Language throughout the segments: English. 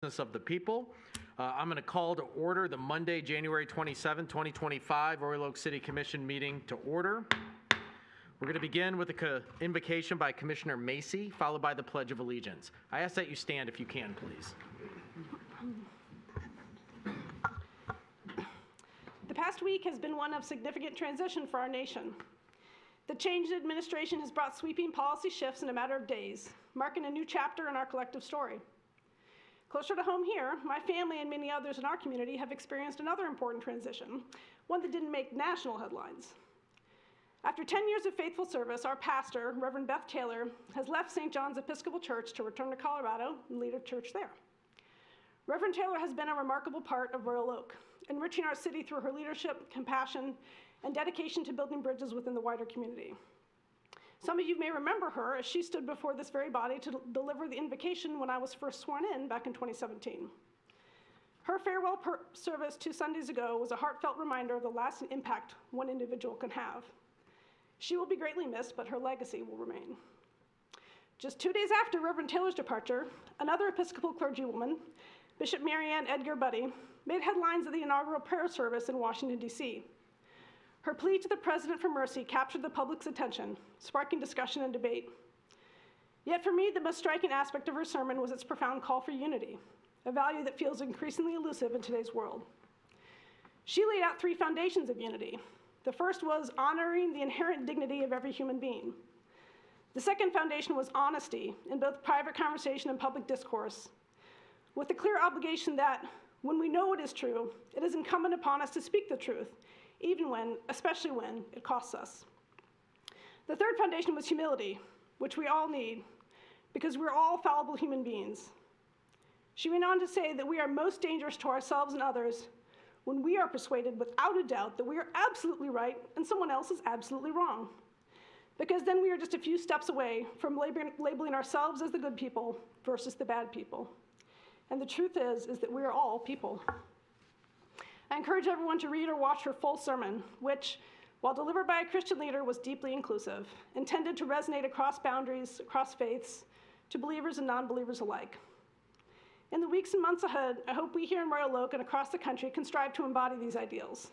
Of the people. I'm going to call to order the Monday, January 27, 2025 WROK City Commission meeting to order. We're going to begin with the invocation by Commissioner Macy, followed by the Pledge of Allegiance. I ask that you stand if you can, please. The past week has been one of significant transition for our nation. The change in administration has brought sweeping policy shifts in a matter of days, marking a new chapter in our collective story. Closer to home here, my family and many others in our community have experienced another important transition, one that didn't make national headlines. After 10 years of faithful service, our pastor, Reverend Beth Taylor, has left St. John's Episcopal Church to return to Colorado and lead a church there. Reverend Taylor has been a remarkable part of WROK, enriching our city through her leadership, compassion, and dedication to building bridges within the wider community. Some of you may remember her as she stood before this very body to deliver the invocation when I was first sworn in back in 2017. Her farewell service 2 Sundays ago was a heartfelt reminder of the lasting impact one individual can have. She will be greatly missed, but her legacy will remain. Just 2 days after Reverend Taylor's departure, another Episcopal clergywoman, Bishop Marianne Edgar Buddy, made headlines at the inaugural prayer service in Washington, D.C. Her plea to the President for mercy captured the public's attention, sparking discussion and debate. Yet for me, the most striking aspect of her sermon was its profound call for unity, a value that feels increasingly elusive in today's world. She laid out 3 foundations of unity. The first was honoring the inherent dignity of every human being. The second foundation was honesty in both private conversation and public discourse, with the clear obligation that when we know it is true, it is incumbent upon us to speak the truth, even when, especially when, it costs us. The third foundation was humility, which we all need, because we're all fallible human beings. She went on to say that we are most dangerous to ourselves and others when we are persuaded without a doubt that we are absolutely right and someone else is absolutely wrong. Because then we are just a few steps away from labeling ourselves as the good people versus the bad people. And the truth is that we are all people. I encourage everyone to read or watch her full sermon, which, while delivered by a Christian leader, was deeply inclusive, intended to resonate across boundaries, across faiths, to believers and non-believers alike. In the weeks and months ahead, I hope we here in WROK and across the country can strive to embody these ideals.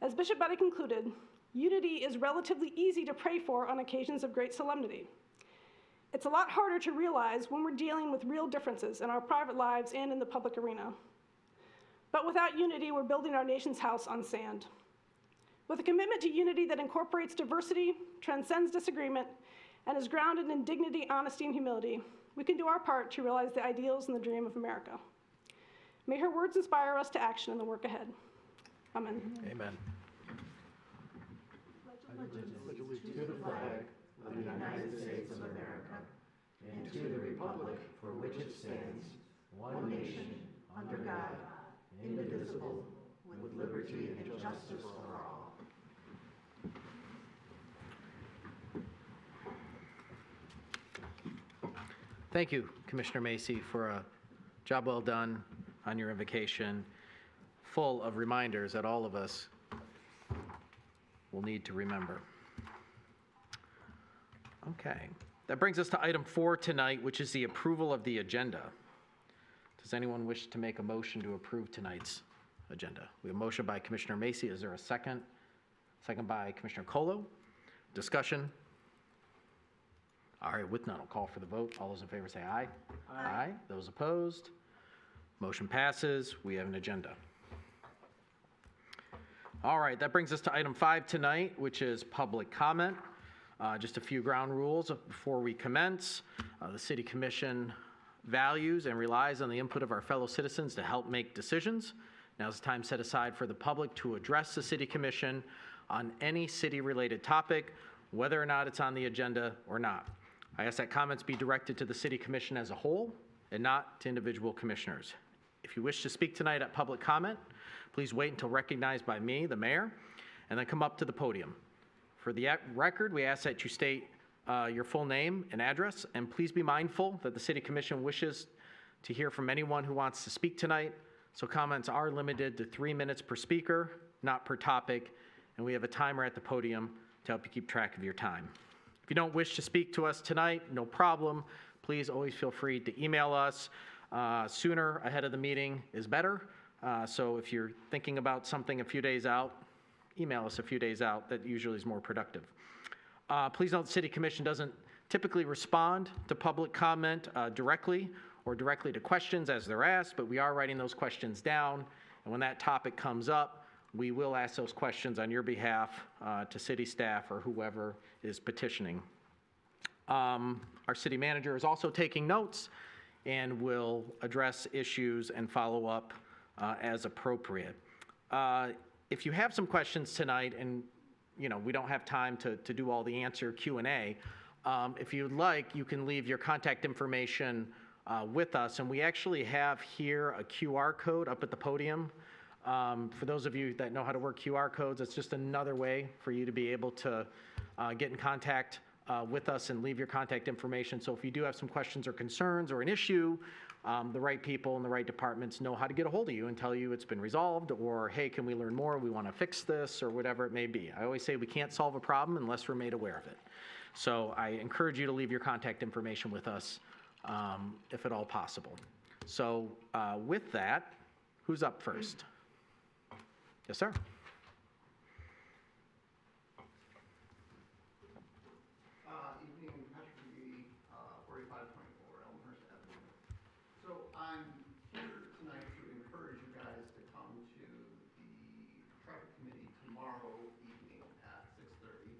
As Bishop Buddy concluded, unity is relatively easy to pray for on occasions of great solemnity. It's a lot harder to realize when we're dealing with real differences in our private lives and in the public arena. But without unity, we're building our nation's house on sand. With a commitment to unity that incorporates diversity, transcends disagreement, and is grounded in dignity, honesty, and humility, we can do our part to realize the ideals and the dream of America. May her words inspire us to action in the work ahead. Amen. Amen. Allegiance to the flag of the United States of America and to the republic for which it stands, one nation, under God, indivisible, with liberty and justice for all. Thank you, Commissioner Macy, for a job well done on your invocation, full of reminders that all of us will need to remember. Okay, that brings us to item 4 tonight, which is the approval of the agenda. Does anyone wish to make a motion to approve tonight's agenda? We have a motion by Commissioner Macy. Is there a second? Second by Commissioner Colo. Discussion? All right, with none, I'll call for the vote. All those in favor say aye. Aye. Aye. Those opposed? Motion passes. We have an agenda. All right, that brings us to item 5 tonight, which is public comment. Just a few ground rules before we commence. The City Commission values and relies on the input of our fellow citizens to help make decisions. Now is the time set aside for the public to address the City Commission on any city-related topic, whether or not it's on the agenda or not. I ask that comments be directed to the City Commission as a whole and not to individual commissioners. If you wish to speak tonight at public comment, please wait until recognized by me, the mayor, and then come up to the podium. For the record, we ask that you state your full name and address, and please be mindful that the City Commission wishes to hear from anyone who wants to speak tonight, so comments are limited to 3 minutes per speaker, not per topic, and we have a timer at the podium to help you keep track of your time. If you don't wish to speak to us tonight, no problem. Please always feel free to email us Sooner ahead of the meeting is better. So if you're thinking about something a few days out, email us a few days out. That usually is more productive. Please note the City Commission doesn't typically respond to public comment directly or directly to questions as they're asked, but we are writing those questions down. And when that topic comes up, we will ask those questions on your behalf to city staff or whoever is petitioning. Our city manager is also taking notes and will address issues and follow up as appropriate. If you have some questions tonight and we don't have time to do all the answer Q&A, if you'd like, you can leave your contact information with us. And we actually have here a QR code up at the podium. For those of you that know how to work QR codes, it's just another way for you to be able to get in contact with us and leave your contact information. So if you do have some questions or concerns or an issue, the right people in the right departments know how to get a hold of you and tell you it's been resolved, or hey, can we learn more? We want to fix this, or whatever it may be. I always say we can't solve a problem unless we're made aware of it. So I encourage you to leave your contact information with us if at all possible. So with that, who's up first? Yes, sir. Evening, Patrick McGee, 4524 Elmhurst Avenue. So I'm here tonight to encourage you guys to come to the traffic committee tomorrow evening at 6:30,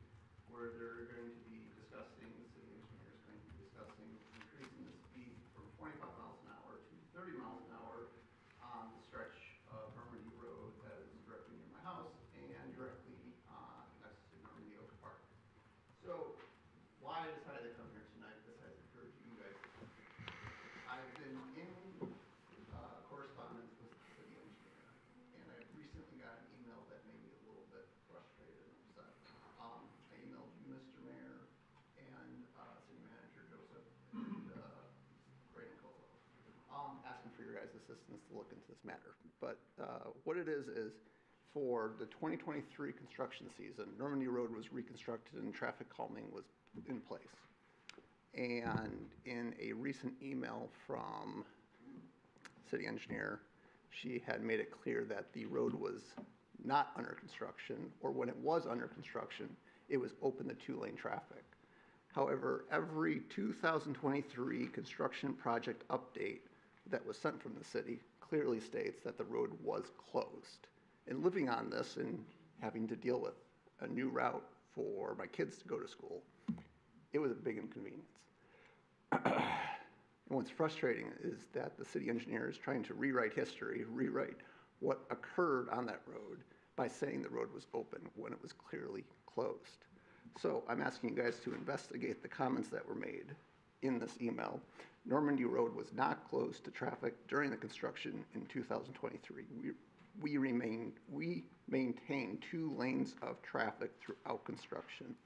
where they're going to be discussing, the city engineer is going to be discussing increasing the speed from 25 miles an hour to 30 miles an hour on the stretch of Normandy Road that is directly near my house and directly next to Normandy Oak Park. So why I decided to come here tonight, besides encouraging you guys to come here, I've been in correspondence with the city engineer, and I recently got an email that made me a little bit frustrated and upset. I emailed you, Mr. Mayor, and City Manager Joseph, and Craig Colo, asking for your guys' assistance to look into this matter. But what it is for the 2023 construction season, Normandy Road was reconstructed and traffic calming was in place. And in a recent email from city engineer, she had made it clear that the road was not under construction, or when it was under construction, it was open to two-lane traffic. However, every 2023 construction project update that was sent from the city clearly states that the road was closed. And living on this and having to deal with a new route for my kids to go to school, it was a big inconvenience. And what's frustrating is that the city engineer is trying to rewrite history, rewrite what occurred on that road by saying the road was open when it was clearly closed. So I'm asking you guys to investigate the comments that were made in this email. Normandy Road was not closed to traffic during the construction in 2023. We maintained 2 lanes of traffic throughout construction,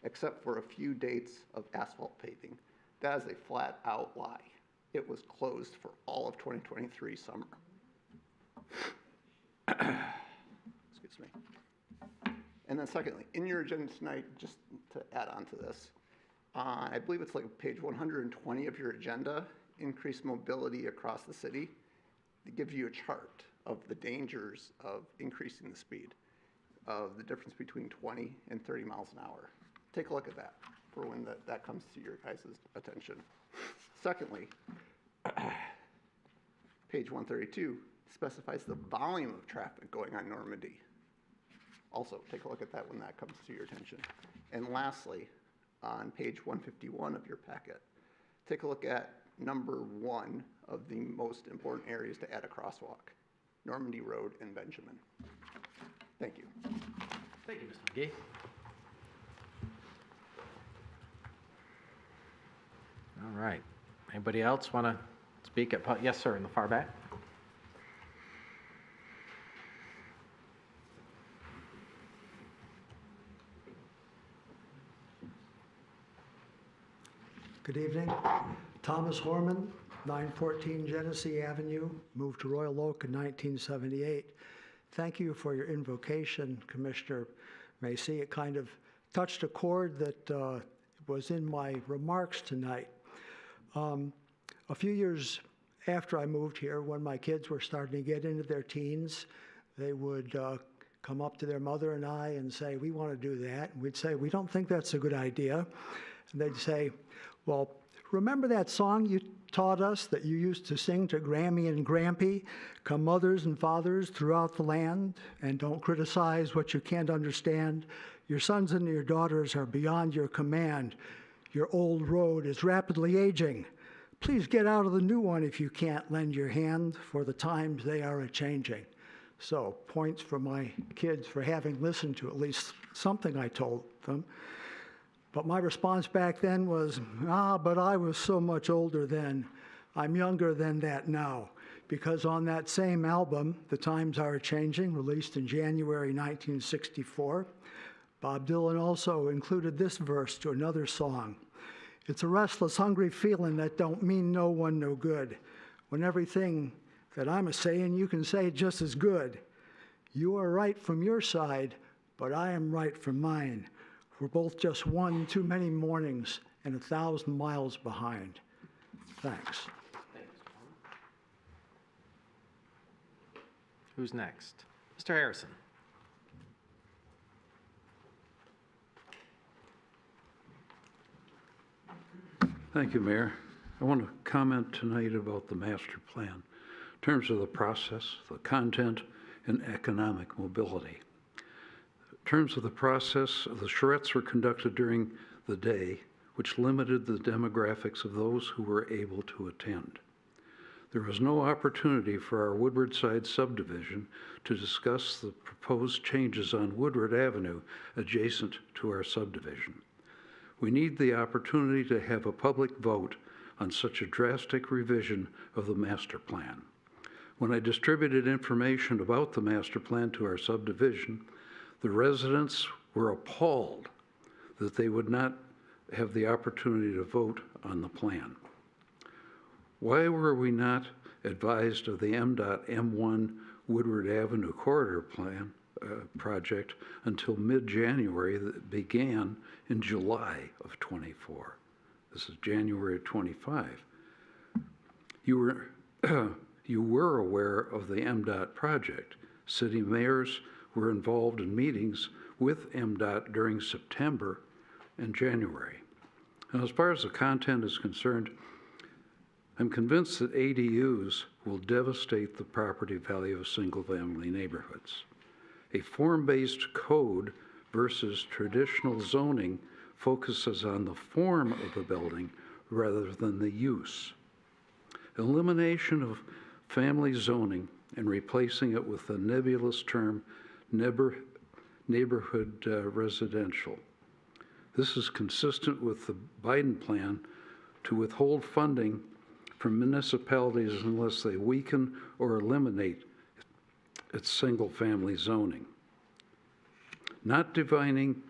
except for a few dates of asphalt paving. That is a flat out lie. It was closed for all of 2023 summer. Excuse me. And then secondly, in your agenda tonight, just to add on to this, I believe it's like page 120 of your agenda, increased mobility across the city. It gives you a chart of the dangers of increasing the speed, of the difference between 20 and 30 miles an hour. Take a look at that for when that comes to your guys' attention. Secondly, page 132 specifies the volume of traffic going on Normandy. Also, take a look at that when that comes to your attention. And lastly, on page 151 of your packet, take a look at number 1 of the most important areas to add a crosswalk, Normandy Road and Benjamin. Thank you. Thank you, Mr. McGee. All right. Anybody else want to speak at, yes, sir, in the far back? Good evening. Thomas Horman, 914 Genesee Avenue, moved to Royal Oak in 1978. Thank you for your invocation, Commissioner Macy. It kind of touched a chord that was in my remarks tonight. A few years after I moved here, when my kids were starting to get into their teens, they would come up to their mother and I and say, we want to do that. And we'd say, we don't think that's a good idea. And they'd say, well, remember that song you taught us that you used to sing to Grammy and Grampy? Come mothers and fathers throughout the land, and don't criticize what you can't understand. Your sons and your daughters are beyond your command. Your old road is rapidly aging. Please get out of the new one if you can't lend your hand, for the times they are a-changing. So, points for my kids for having listened to at least something I told them. But my response back then was, but I was so much older then. I'm younger than that now. Because on that same album, The Times Are Changing, released in January 1964, Bob Dylan also included this verse to another song. It's a restless, hungry feeling that don't mean no one no good. When everything that I'm a-saying, you can say just as good. You are right from your side, but I am right from mine. We're both just one too many mornings and 1,000 miles behind. Thanks. Who's next? Mr. Harrison. Thank you, Mayor. I want to comment tonight about the master plan in terms of the process, the content, and economic mobility. In terms of the process, the charrettes were conducted during the day, which limited the demographics of those who were able to attend. There was no opportunity for our Woodward Side subdivision to discuss the proposed changes on Woodward Avenue adjacent to our subdivision. We need the opportunity to have a public vote on such a drastic revision of the master plan. When I distributed information about the master plan to our subdivision, the residents were appalled that they would not have the opportunity to vote on the plan. Why were we not advised of the MDOT M1 Woodward Avenue Corridor Plan project until mid-January that began in July of 24? This is January of 25. You were aware of the MDOT project. City mayors were involved in meetings with MDOT during September and January. And as far as the content is concerned, I'm convinced that ADUs will devastate the property value of single-family neighborhoods. A form-based code versus traditional zoning focuses on the form of the building rather than the use. Elimination of family zoning and replacing it with the nebulous term neighborhood residential. This is consistent with the Biden plan to withhold funding from municipalities unless they weaken or eliminate its single-family zoning. Not defining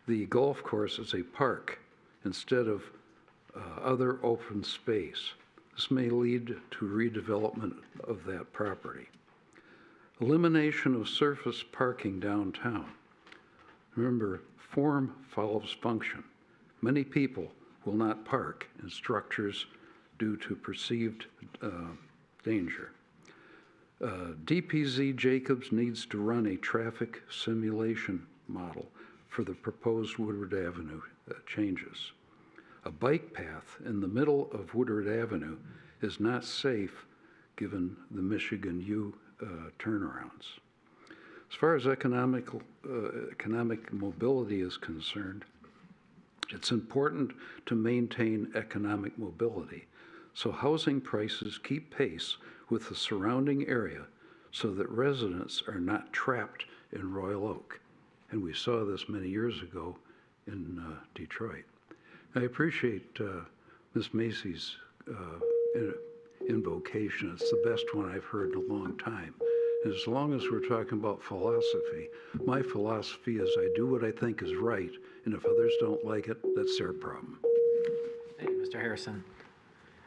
the golf course as a park instead of other open space. This may lead to redevelopment of that property. Elimination of surface parking downtown. Remember, form follows function. Many people will not park in structures due to perceived danger. DPZ Jacobs needs to run a traffic simulation model for the proposed Woodward Avenue changes. A bike path in the middle of Woodward Avenue is not safe given the Michigan U turnarounds. As far as economic mobility is concerned, it's important to maintain economic mobility so housing prices keep pace with the surrounding area so that residents are not trapped in Royal Oak. And we saw this many years ago in Detroit. I appreciate Ms. Macy's invocation. It's the best one I've heard in a long time. And as long as we're talking about philosophy, my philosophy is I do what I think is right, and if others don't like it, that's their problem. Thank you, Mr. Harrison.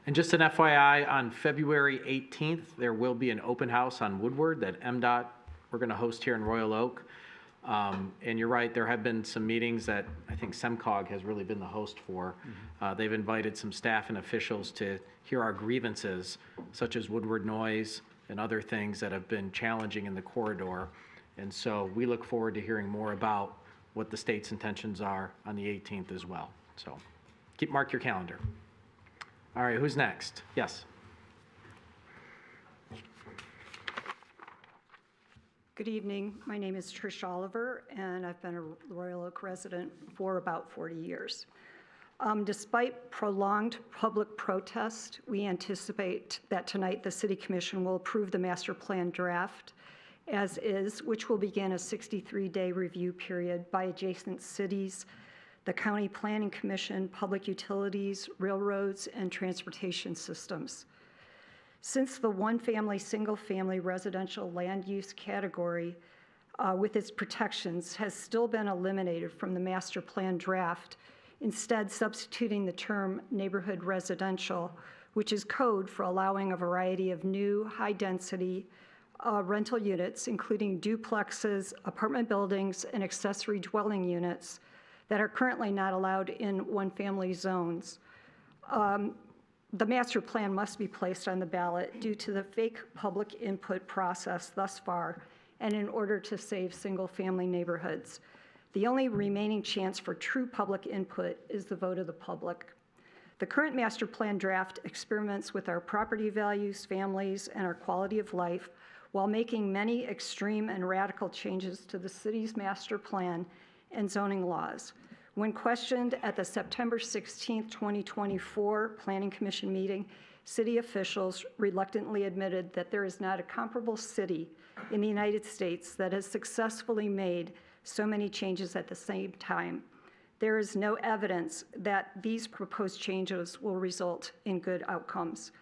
And just an FYI, on February 18th, there will be an open house on Woodward that MDOT we're going to host here in Royal Oak. And you're right, there have been some meetings that I think CMCOG has really been the host for. They've invited some staff and officials to hear our grievances, such as Woodward noise and other things that have been challenging in the corridor. And so we look forward to hearing more about what the state's intentions are on the 18th as well. So mark your calendar. All right, who's next? Yes. Good evening. My name is Trish Oliver, and I've been a Royal Oak resident for about 40 years. Despite prolonged public protest, we anticipate that tonight the City Commission will approve the master plan draft as is, which will begin a 63-day review period by adjacent cities, the County Planning Commission, public utilities, railroads, and transportation systems. Since the one-family, single-family residential land use category with its protections has still been eliminated from the master plan draft, instead substituting the term neighborhood residential, which is code for allowing a variety of new high-density rental units, including duplexes, apartment buildings, and accessory dwelling units that are currently not allowed in one-family zones. The master plan must be placed on the ballot due to the fake public input process thus far and in order to save single-family neighborhoods. The only remaining chance for true public input is the vote of the public. The current master plan draft experiments with our property values, families, and our quality of life while making many extreme and radical changes to the city's master plan and zoning laws. When questioned at the September 16, 2024 Planning Commission meeting, city officials reluctantly admitted that there is not a comparable city in the United States that has successfully made so many changes at the same time. There is no evidence that these proposed changes will result in good outcomes.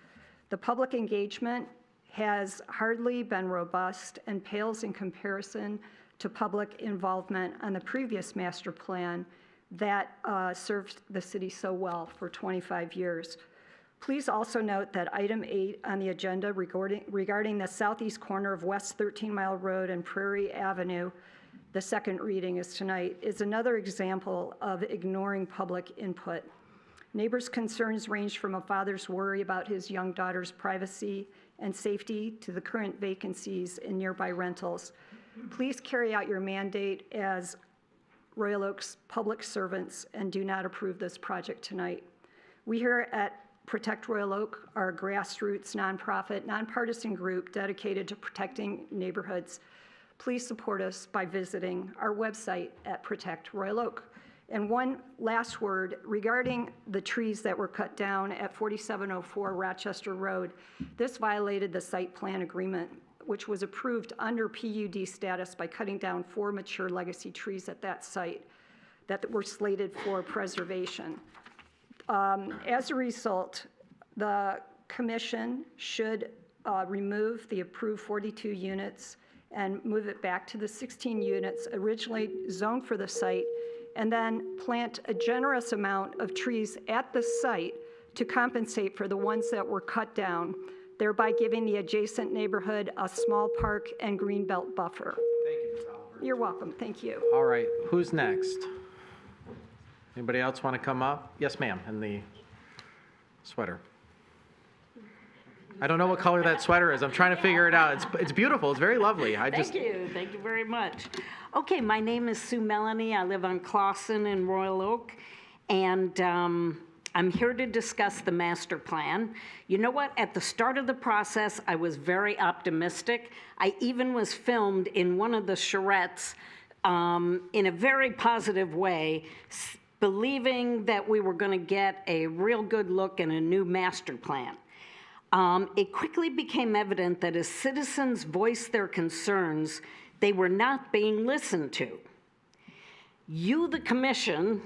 The public engagement has hardly been robust and pales in comparison to public involvement on the previous master plan that served the city so well for 25 years. Please also note that item 8 on the agenda regarding the southeast corner of West 13 Mile Road and Prairie Avenue, the second reading is tonight, is another example of ignoring public input. Neighbors' concerns range from a father's worry about his young daughter's privacy and safety to the current vacancies in nearby rentals. Please carry out your mandate as Royal Oak's public servants and do not approve this project tonight. We here at Protect Royal Oak are a grassroots, nonprofit, nonpartisan group dedicated to protecting neighborhoods. Please support us by visiting our website at Protect Royal Oak. And one last word regarding the trees that were cut down at 4704 Rochester Road. This violated the site plan agreement, which was approved under PUD status by cutting down 4 mature legacy trees at that site that were slated for preservation. As a result, the commission should remove the approved 42 units and move it back to the 16 units originally zoned for the site, and then plant a generous amount of trees at the site to compensate for the ones that were cut down, thereby giving the adjacent neighborhood a small park and greenbelt buffer. Thank you, Ms. Oliver. You're welcome. Thank you. All right, who's next? Anybody else want to come up? Yes, ma'am, in the sweater. I don't know what color that sweater is. I'm trying to figure it out. It's beautiful. It's very lovely. Thank you very much. Okay, my name is Sue Melanie. I live on Clausen in Royal Oak, and I'm here to discuss the master plan. You know what? At the start of the process, I was very optimistic. I even was filmed in one of the charrettes in a very positive way, believing that we were going to get a real good look and a new master plan. It quickly became evident that as citizens voiced their concerns, they were not being listened to. You, the commission,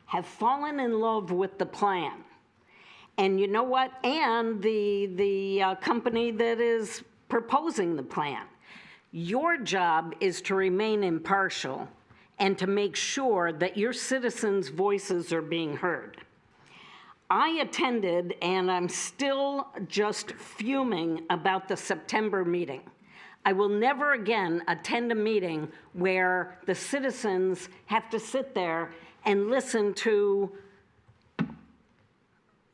have fallen in love with the plan. And you know what? And the company that is proposing the plan. Your job is to remain impartial and to make sure that your citizens' voices are being heard. I attended, and I'm still just fuming about the September meeting. I will never again attend a meeting where the citizens have to sit there and listen to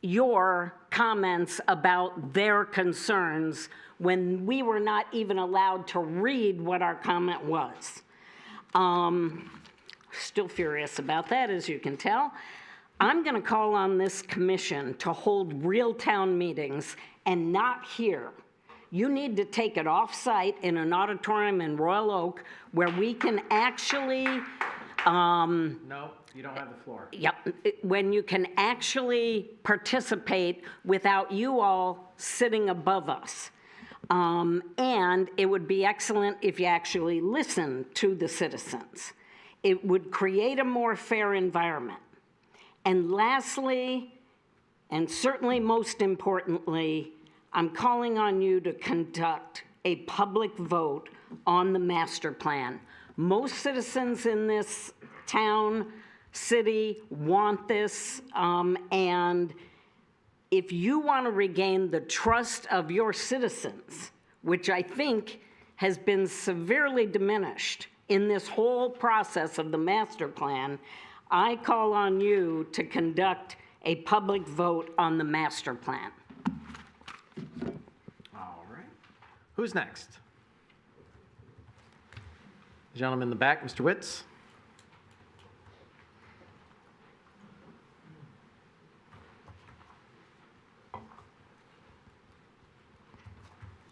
your comments about their concerns when we were not even allowed to read what our comment was. Still furious about that, as you can tell. I'm going to call on this commission to hold real town meetings and not here. You need to take it off-site in an auditorium in Royal Oak where we can actually, No, you don't have the floor. when you can actually participate without you all sitting above us. And it would be excellent if you actually listen to the citizens. It would create a more fair environment. And lastly, and certainly most importantly, I'm calling on you to conduct a public vote on the master plan. Most citizens in this town, city want this, and if you want to regain the trust of your citizens, which I think has been severely diminished in this whole process of the master plan, I call on you to conduct a public vote on the master plan. All right. Who's next? The gentleman in the back, Mr. Witz.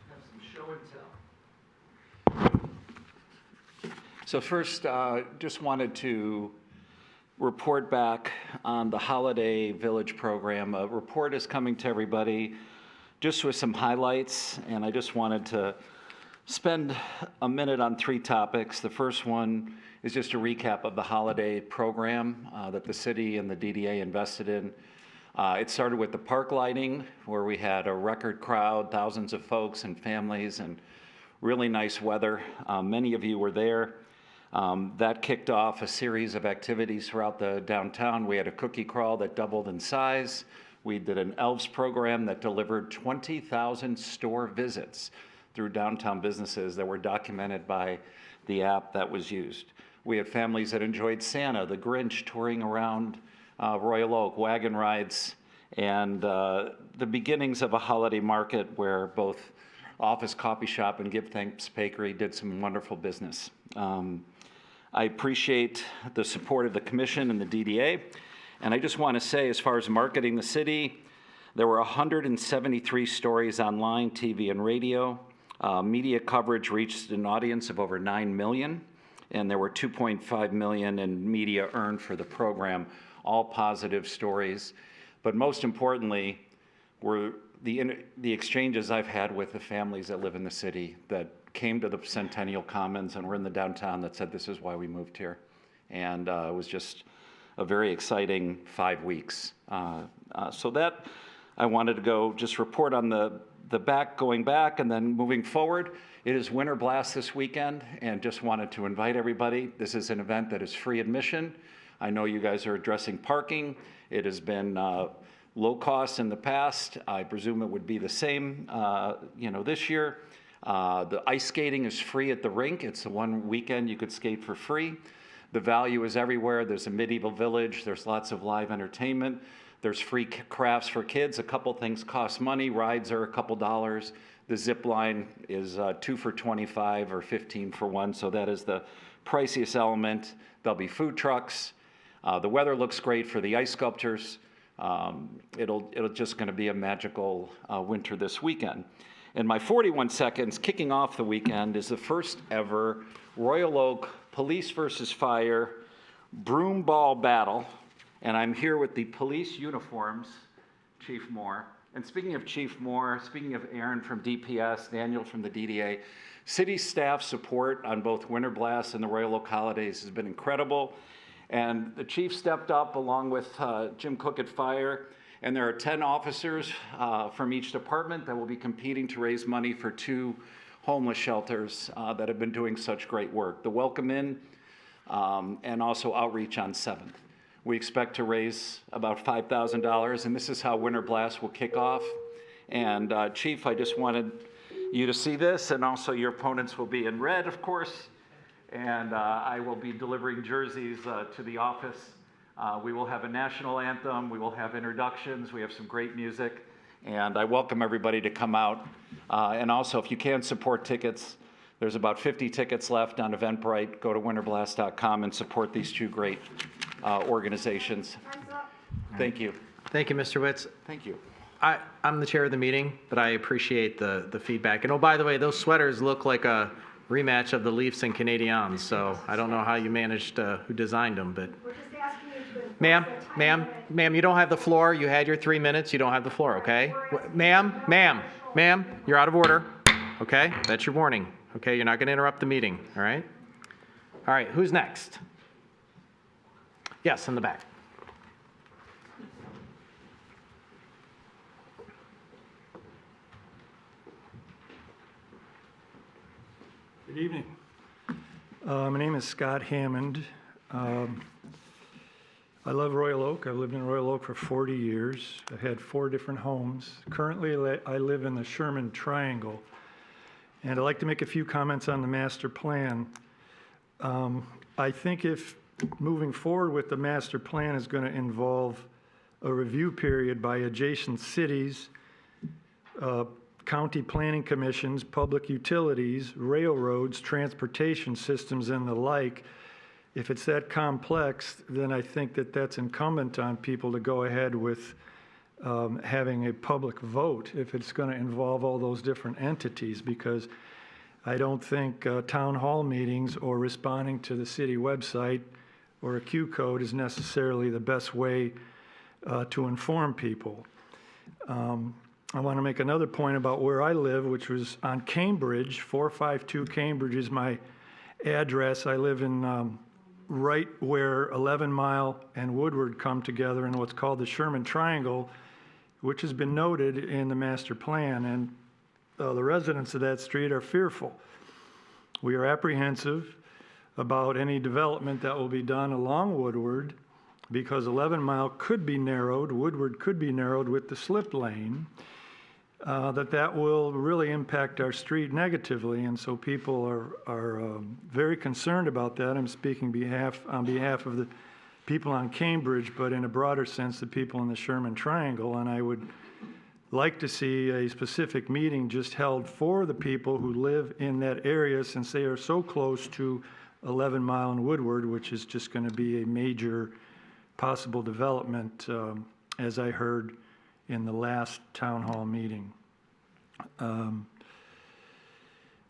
Have some show and tell. So first, just wanted to report back on the Holiday Village program. A report is coming to everybody just with some highlights, and I just wanted to spend a minute on 3 topics. The first one is just a recap of the holiday program that the city and the DDA invested in. It started with the park lighting, where we had a record crowd, thousands of folks and families, and really nice weather. Many of you were there. That kicked off a series of activities throughout the downtown. We had a cookie crawl that doubled in size. We did an elves program that delivered 20,000 store visits through downtown businesses that were documented by the app that was used. We had families that enjoyed Santa, the Grinch touring around Royal Oak, wagon rides, and the beginnings of a holiday market where both Office Coffee Shop and Give Thanks Bakery did some wonderful business. I appreciate the support of the commission and the DDA, and I just want to say, as far as marketing the city, there were 173 stories online, TV, and radio. Media coverage reached an audience of over 9 million, and there were 2.5 million in media earned for the program, all positive stories. But most importantly were the exchanges I've had with the families that live in the city that came to the Centennial Commons and were in the downtown that said this is why we moved here. And it was just a very exciting 5 weeks. So that I wanted to go just report on the going back and then moving forward. It is Winter Blast this weekend, and just wanted to invite everybody. This is an event that is free admission. I know you guys are addressing parking. It has been low cost in the past. I presume it would be the same this year. The ice skating is free at the rink. It's the one weekend you could skate for free. The value is everywhere. There's a medieval village. There's lots of live entertainment. There's free crafts for kids. A couple things cost money. Rides are a couple dollars. The zip line is 2 for $25 or 15 for 1. So that is the priciest element. There'll be food trucks. The weather looks great for the ice sculptures. It'll just going to be a magical winter this weekend. In my 41 seconds, kicking off the weekend is the first ever Royal Oak Police versus Fire Broom Ball Battle. And I'm here with the police uniforms, Chief Moore. And speaking of Chief Moore, speaking of Aaron from DPS, Daniel from the DDA, city staff support on both Winter Blast and the Royal Oak holidays has been incredible. And the chief stepped up along with Jim Cook at Fire. And there are 10 officers from each department that will be competing to raise money for 2 homeless shelters that have been doing such great work. The Welcome Inn and also Outreach on 7th. We expect to raise about $5,000, and this is how Winter Blast will kick off. And Chief, I just wanted you to see this, and also your opponents will be in red, of course, and I will be delivering jerseys to the office. We will have a national anthem, we will have introductions, we have some great music, and I welcome everybody to come out. And also, if you can support tickets, there's about 50 tickets left on Eventbrite. Go to winterblast.com and support these two great organizations. Thank you. Thank you, Mr. Witz. Thank you. I'm the chair of the meeting, but I appreciate the feedback. And oh, by the way, those sweaters look like a rematch of the Leafs and Canadiens, so I don't know how you managed, who designed them, but. Ma'am, you don't have the floor. You had your 3 minutes. You don't have the floor, okay? Ma'am, you're out of order, okay? That's your warning, okay? You're not going to interrupt the meeting, all right? All right, who's next? Yes, in the back. Good evening. My name is Scott Hammond. I love Royal Oak. I've lived in Royal Oak for 40 years. I've had 4 different homes. Currently, I live in the Sherman Triangle. And I'd like to make a few comments on the master plan. I think if moving forward with the master plan is going to involve a review period by adjacent cities, county planning commissions, public utilities, railroads, transportation systems, and the like, if it's that complex, then I think that that's incumbent on people to go ahead with having a public vote if it's going to involve all those different entities, because I don't think town hall meetings or responding to the city website or a Q code is necessarily the best way to inform people. I want to make another point about where I live, which was on Cambridge. 452 Cambridge is my address. I live in right where 11 Mile and Woodward come together in what's called the Sherman Triangle, which has been noted in the master plan, and the residents of that street are fearful. We are apprehensive about any development that will be done along Woodward, because 11 Mile could be narrowed, Woodward could be narrowed with the slip lane, that will really impact our street negatively, and so people are very concerned about that. I'm speaking on behalf of the people on Cambridge, but in a broader sense, the people in the Sherman Triangle, and I would like to see a specific meeting just held for the people who live in that area, since they are so close to 11 Mile and Woodward, which is just going to be a major possible development, as I heard in the last town hall meeting. And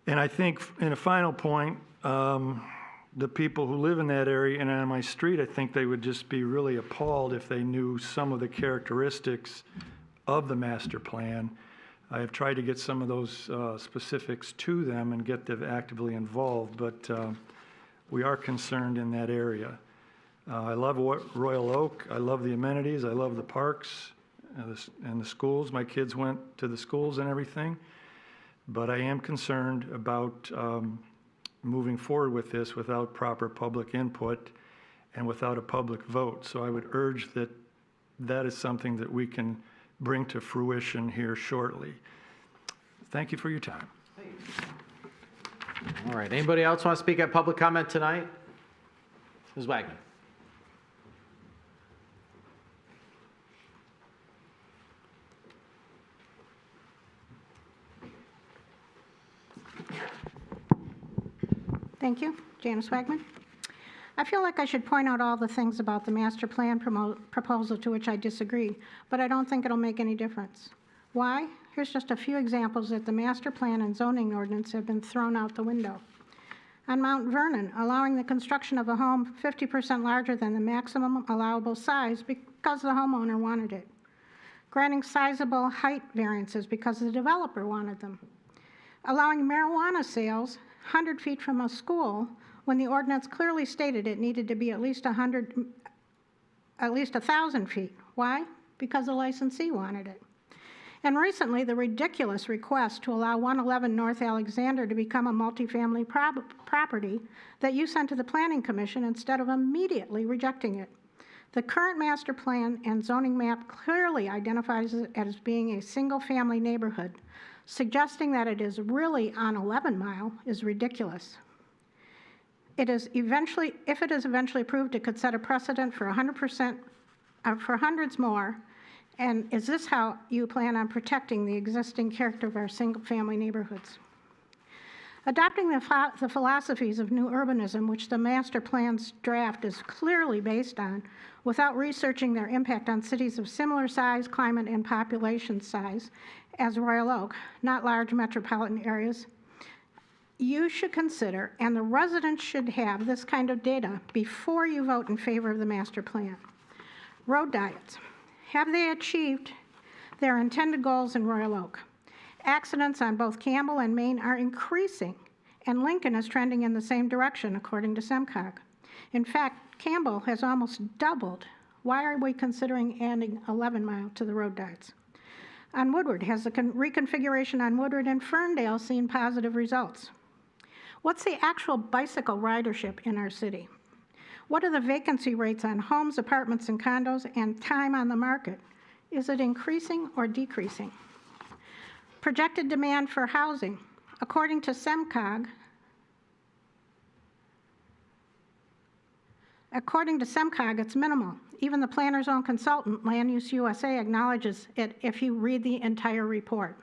I think, in a final point, the people who live in that area and on my street, I think they would just be really appalled if they knew some of the characteristics of the master plan. I have tried to get some of those specifics to them and get them actively involved, but we are concerned in that area. I love Royal Oak. I love the amenities. I love the parks and the schools. My kids went to the schools and everything, but I am concerned about moving forward with this without proper public input and without a public vote. So I would urge that that is something that we can bring to fruition here shortly. Thank you for your time. All right, anybody else want to speak at public comment tonight? Ms. Wagner. Thank you. Janice Wagman. I feel like I should point out all the things about the master plan proposal to which I disagree, but I don't think it'll make any difference. Why? Here's just a few examples that the master plan and zoning ordinance have been thrown out the window. On Mount Vernon, allowing the construction of a home 50% larger than the maximum allowable size because the homeowner wanted it. Granting sizable height variances because the developer wanted them. Allowing marijuana sales 100 feet from a school when the ordinance clearly stated it needed to be at least 1,000 feet. Why? Because the licensee wanted it. And recently, the ridiculous request to allow 111 North Alexander to become a multifamily property that you sent to the Planning Commission instead of immediately rejecting it. The current master plan and zoning map clearly identifies it as being a single-family neighborhood. Suggesting that it is really on 11 Mile is ridiculous. It is eventually, if it is eventually approved, it could set a precedent for 100%, for hundreds more. And is this how you plan on protecting the existing character of our single-family neighborhoods? Adopting the philosophies of new urbanism, which the master plan's draft is clearly based on, without researching their impact on cities of similar size, climate, and population size as Royal Oak, not large metropolitan areas, you should consider, and the residents should have this kind of data before you vote in favor of the master plan. Road diets. Have they achieved their intended goals in Royal Oak? Accidents on both Campbell and Main are increasing, and Lincoln is trending in the same direction, according to CMCOG. In fact, Campbell has almost doubled. Why are we considering adding 11 Mile to the road diets? On Woodward, has the reconfiguration on Woodward and Ferndale seen positive results? What's the actual bicycle ridership in our city? What are the vacancy rates on homes, apartments, and condos, and time on the market? Is it increasing or decreasing? Projected demand for housing. According to CMCOG, it's minimal. Even the planner's own consultant, Land Use USA, acknowledges it if you read the entire report.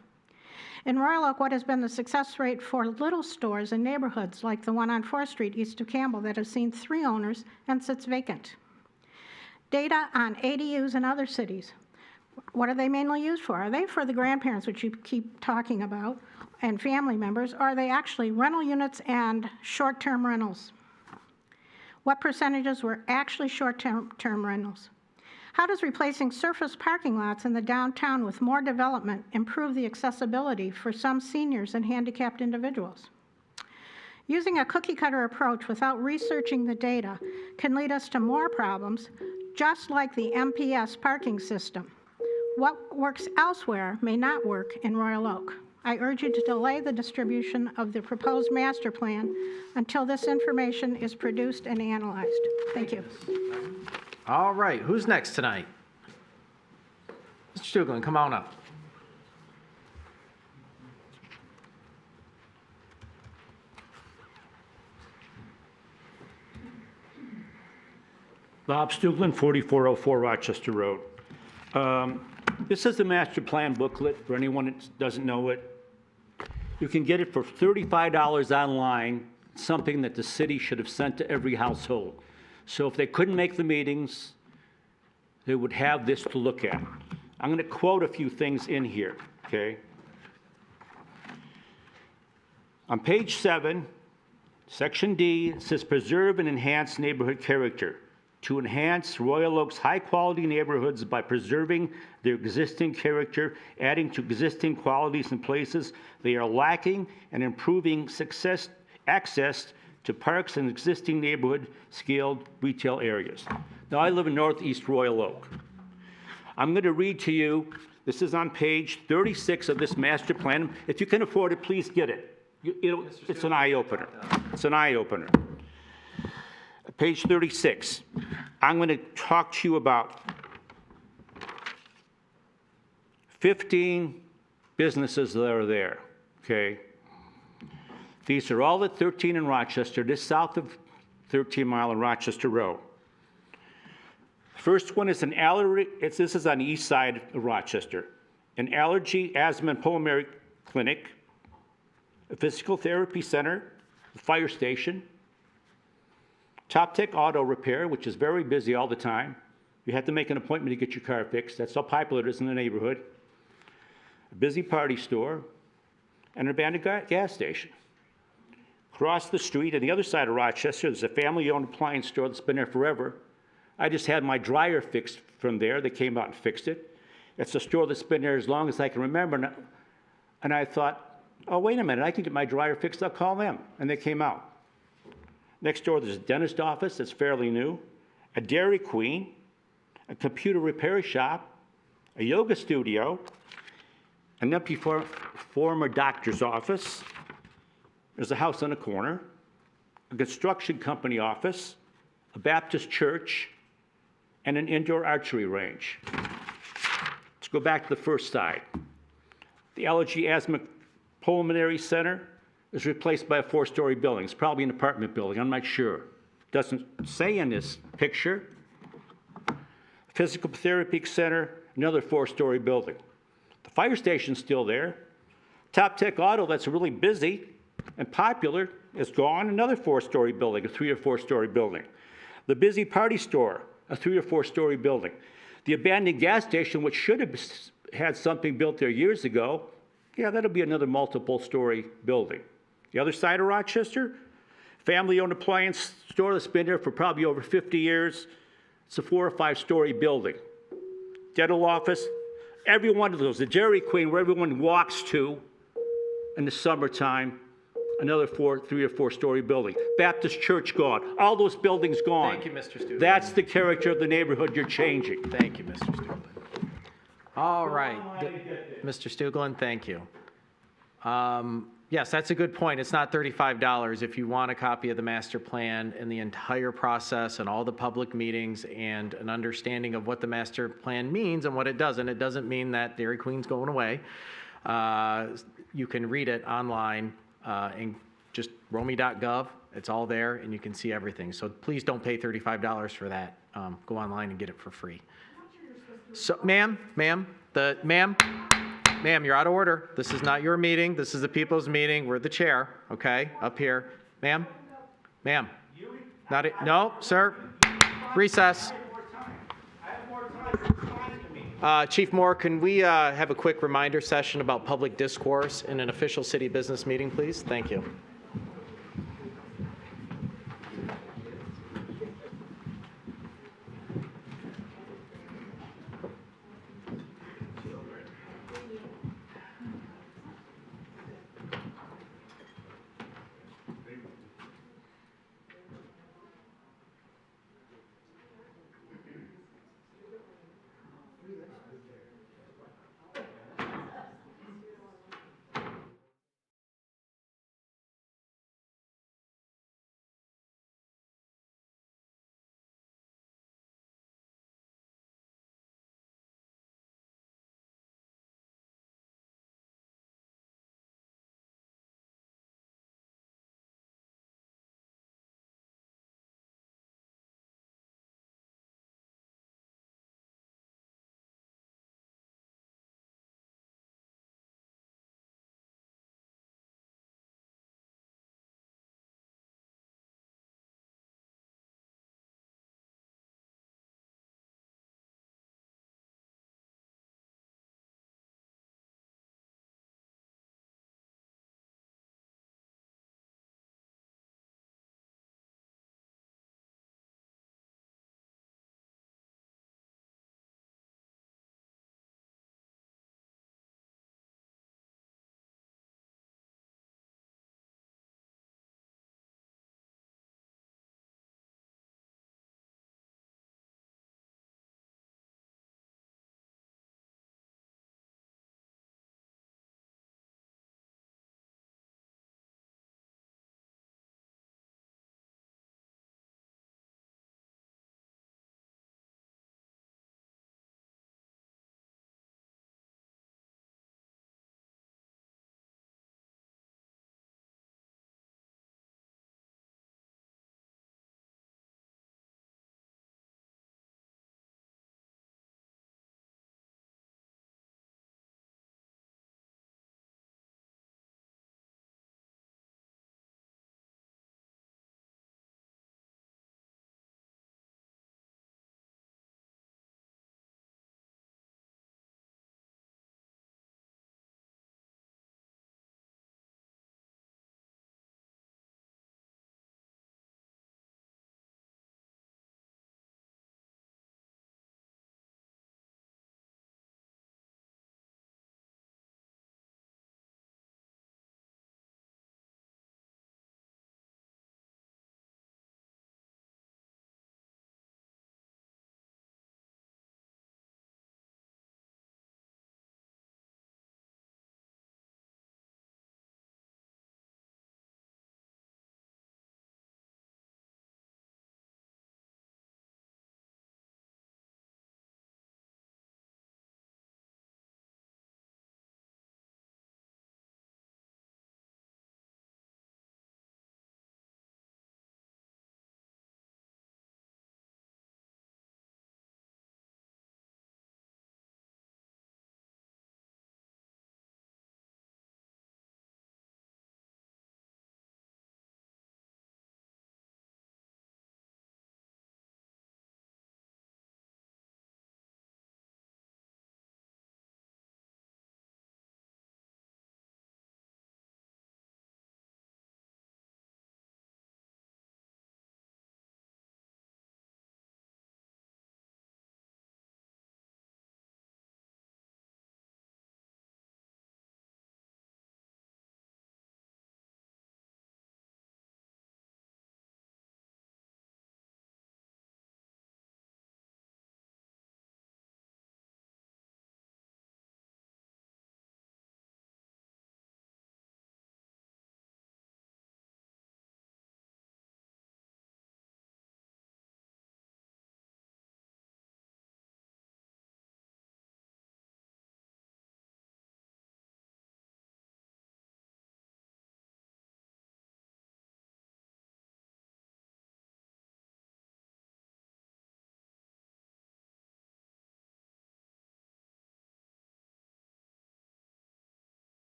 In Royal Oak, what has been the success rate for little stores in neighborhoods like the one on 4th Street east of Campbell that has seen 3 owners and sits vacant? Data on ADUs in other cities. What are they mainly used for? Are they for the grandparents, which you keep talking about, and family members, or are they actually rental units and short-term rentals? What percentages were actually short-term rentals? How does replacing surface parking lots in the downtown with more development improve the accessibility for some seniors and handicapped individuals? Using a cookie-cutter approach without researching the data can lead us to more problems, just like the MPS parking system. What works elsewhere may not work in Royal Oak. I urge you to delay the distribution of the proposed master plan until this information is produced and analyzed. Thank you. All right, who's next tonight? Mr. Stuglin, come on up. Bob Stuglin, 4404 Rochester Road. This is the master plan booklet for anyone that doesn't know it. You can get it for $35 online, something that the city should have sent to every household. So if they couldn't make the meetings, they would have this to look at. I'm going to quote a few things in here, okay? On page 7, section D, it says preserve and enhance neighborhood character. To enhance Royal Oak's high-quality neighborhoods by preserving their existing character, adding to existing qualities and places they are lacking, and improving access to parks and existing neighborhood-scaled retail areas. Now, I live in Northeast Royal Oak. I'm going to read to you, this is on page 36 of this master plan. If you can afford it, please get it. It's an eye-opener. It's an eye-opener. Page 36. I'm going to talk to you about 15 businesses that are there, okay? These are all at 13 in Rochester, just south of 13 Mile and Rochester Road. First one is an allergy, this is on the east side of Rochester, an allergy, asthma, and pulmonary clinic, a physical therapy center, a fire station, Top Tech Auto Repair, which is very busy all the time. You have to make an appointment to get your car fixed. That's how popular it is in the neighborhood. A busy party store, and an abandoned gas station. Across the street, on the other side of Rochester, there's a family-owned appliance store that's been there forever. I just had my dryer fixed from there. They came out and fixed it. It's a store that's been there as long as I can remember. And I thought, oh, wait a minute, I can get my dryer fixed. I'll call them. And they came out. Next door, there's a dentist office that's fairly new, a Dairy Queen, a computer repair shop, a yoga studio, an empty former doctor's office. There's a house on the corner, a construction company office, a Baptist church, and an indoor archery range. Let's go back to the first side. The Allergy Asthma Pulmonary Center is replaced by a 4-story building. It's probably an apartment building, I'm not sure. Doesn't say in this picture. Physical Therapy Center, another 4-story building. The fire station's still there. Top Tech Auto, that's really busy and popular, is gone, another 4-story building, a 3 or 4-story building. The Busy Party Store, a 3 or 4-story building. The abandoned gas station, which should have had something built there years ago, yeah, that'll be another multiple-story building. The other side of Rochester, family-owned appliance store that's been there for probably over 50 years. It's a 4 or 5-story building. Dental office, every one of those, the Dairy Queen where everyone walks to in the summertime, another 3 or 4-story building. Baptist church gone, all those buildings gone. Thank you, Mr. Stuglin. That's the character of the neighborhood you're changing. Thank you, Mr. Stuglin. All right, Mr. Stuglin, thank you. Yes, that's a good point. It's not $35. If you want a copy of the master plan and the entire process and all the public meetings and an understanding of what the master plan means and what it doesn't mean that Dairy Queen's going away. You can read it online and just romy.gov. It's all there and you can see everything. So please don't pay $35 for that. Go online and get it for free. So, ma'am, you're out of order. This is not your meeting. This is the people's meeting. We're the chair, okay, up here. Ma'am, not it. No, sir. Recess. Chief Moore, can we have a quick reminder session about public discourse in an official city business meeting, please? Thank you.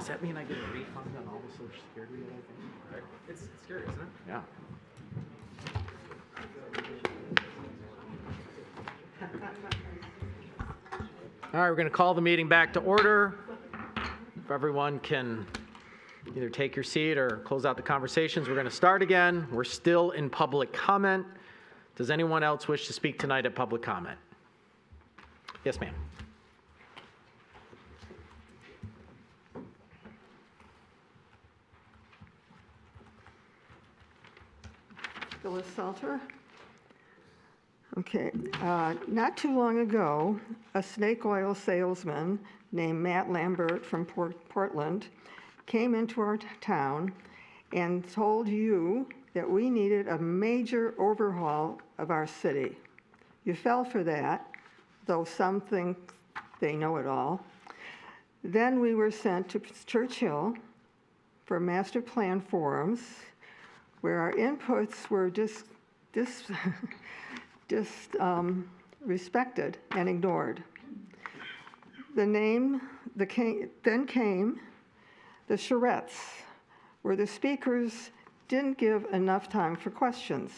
that mean I get a refund on all the Social Security that I think? It's scary, isn't it? Yeah. All right, we're going to call the meeting back to order. If everyone can either take your seat or close out the conversations, we're going to start again. We're still in public comment. Does anyone else wish to speak tonight at public comment? Yes, ma'am. Phyllis Salter. Okay, not too long ago, a snake oil salesman named Matt Lambert from Portland came into our town and told you that we needed a major overhaul of our city. You fell for that, though some think they know it all. Then we were sent to Churchill for master plan forums, where our inputs were respected and ignored. Then came the charrettes, where the speakers didn't give enough time for questions.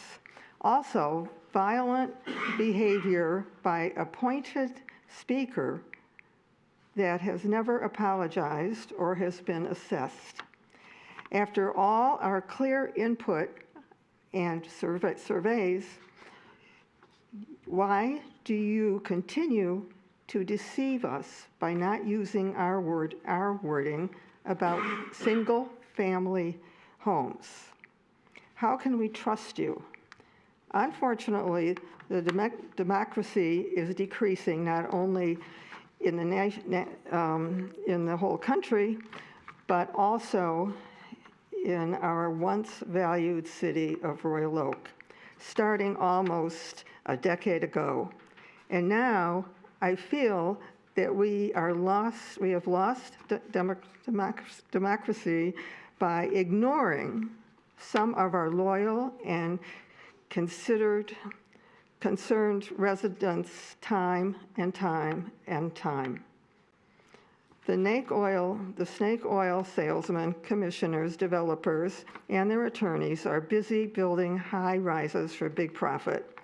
Also, violent behavior by appointed speaker that has never apologized or has been assessed. After all our clear input and surveys, why do you continue to deceive us by not using our wording about single-family homes? How can we trust you? Unfortunately, the democracy is decreasing not only in the whole country, but also in our once valued city of Royal Oak, starting almost a decade ago. And now I feel that we have lost democracy by ignoring some of our loyal and concerned residents time and time and time. The snake oil salesmen, commissioners, developers, and their attorneys are busy building high rises for big profit,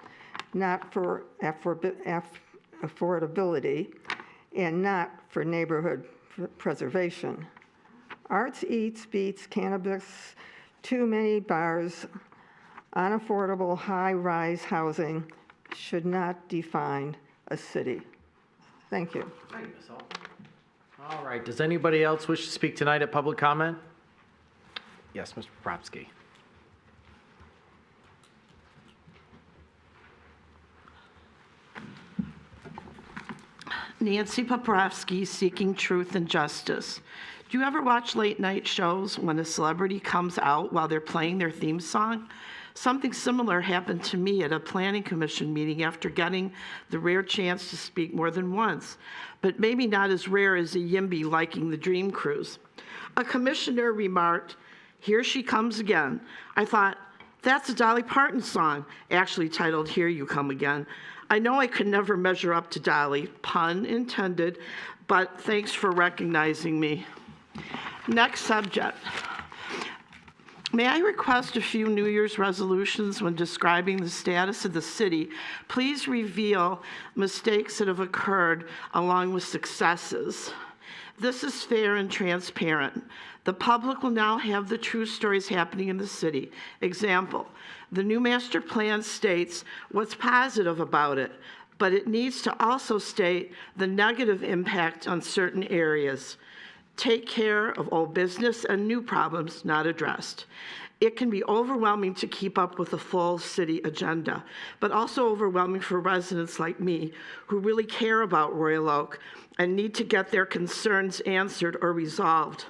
not for affordability, and not for neighborhood preservation. Arts eats, beats, cannabis, too many bars, unaffordable high-rise housing should not define a city. Thank you. Thank you, Ms. Altman. All right, does anybody else wish to speak tonight at public comment? Yes, Mr. Poprovsky. Nancy Poprovsky, Seeking Truth and Justice. Do you ever watch late night shows when a celebrity comes out while they're playing their theme song? Something similar happened to me at a planning commission meeting after getting the rare chance to speak more than once, but maybe not as rare as a YIMBY liking the Dream Cruise. A commissioner remarked, "Here she comes again." I thought, that's a Dolly Parton song, actually titled "Here You Come Again." I know I could never measure up to Dolly, pun intended, but thanks for recognizing me. Next subject. May I request a few New Year's resolutions when describing the status of the city? Please reveal mistakes that have occurred along with successes. This is fair and transparent. The public will now have the true stories happening in the city. Example, the new master plan states what's positive about it, but it needs to also state the negative impact on certain areas. Take care of old business and new problems not addressed. It can be overwhelming to keep up with the full city agenda, but also overwhelming for residents like me who really care about Royal Oak and need to get their concerns answered or resolved.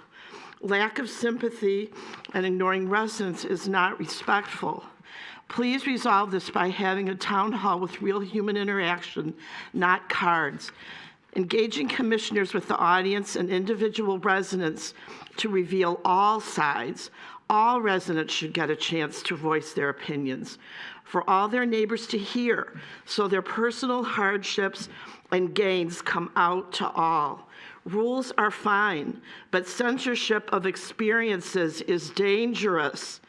Lack of sympathy and ignoring residents is not respectful. Please resolve this by having a town hall with real human interaction, not cards. Engaging commissioners with the audience and individual residents to reveal all sides. All residents should get a chance to voice their opinions for all their neighbors to hear, so their personal hardships and gains come out to all. Rules are fine, but censorship of experiences is dangerous.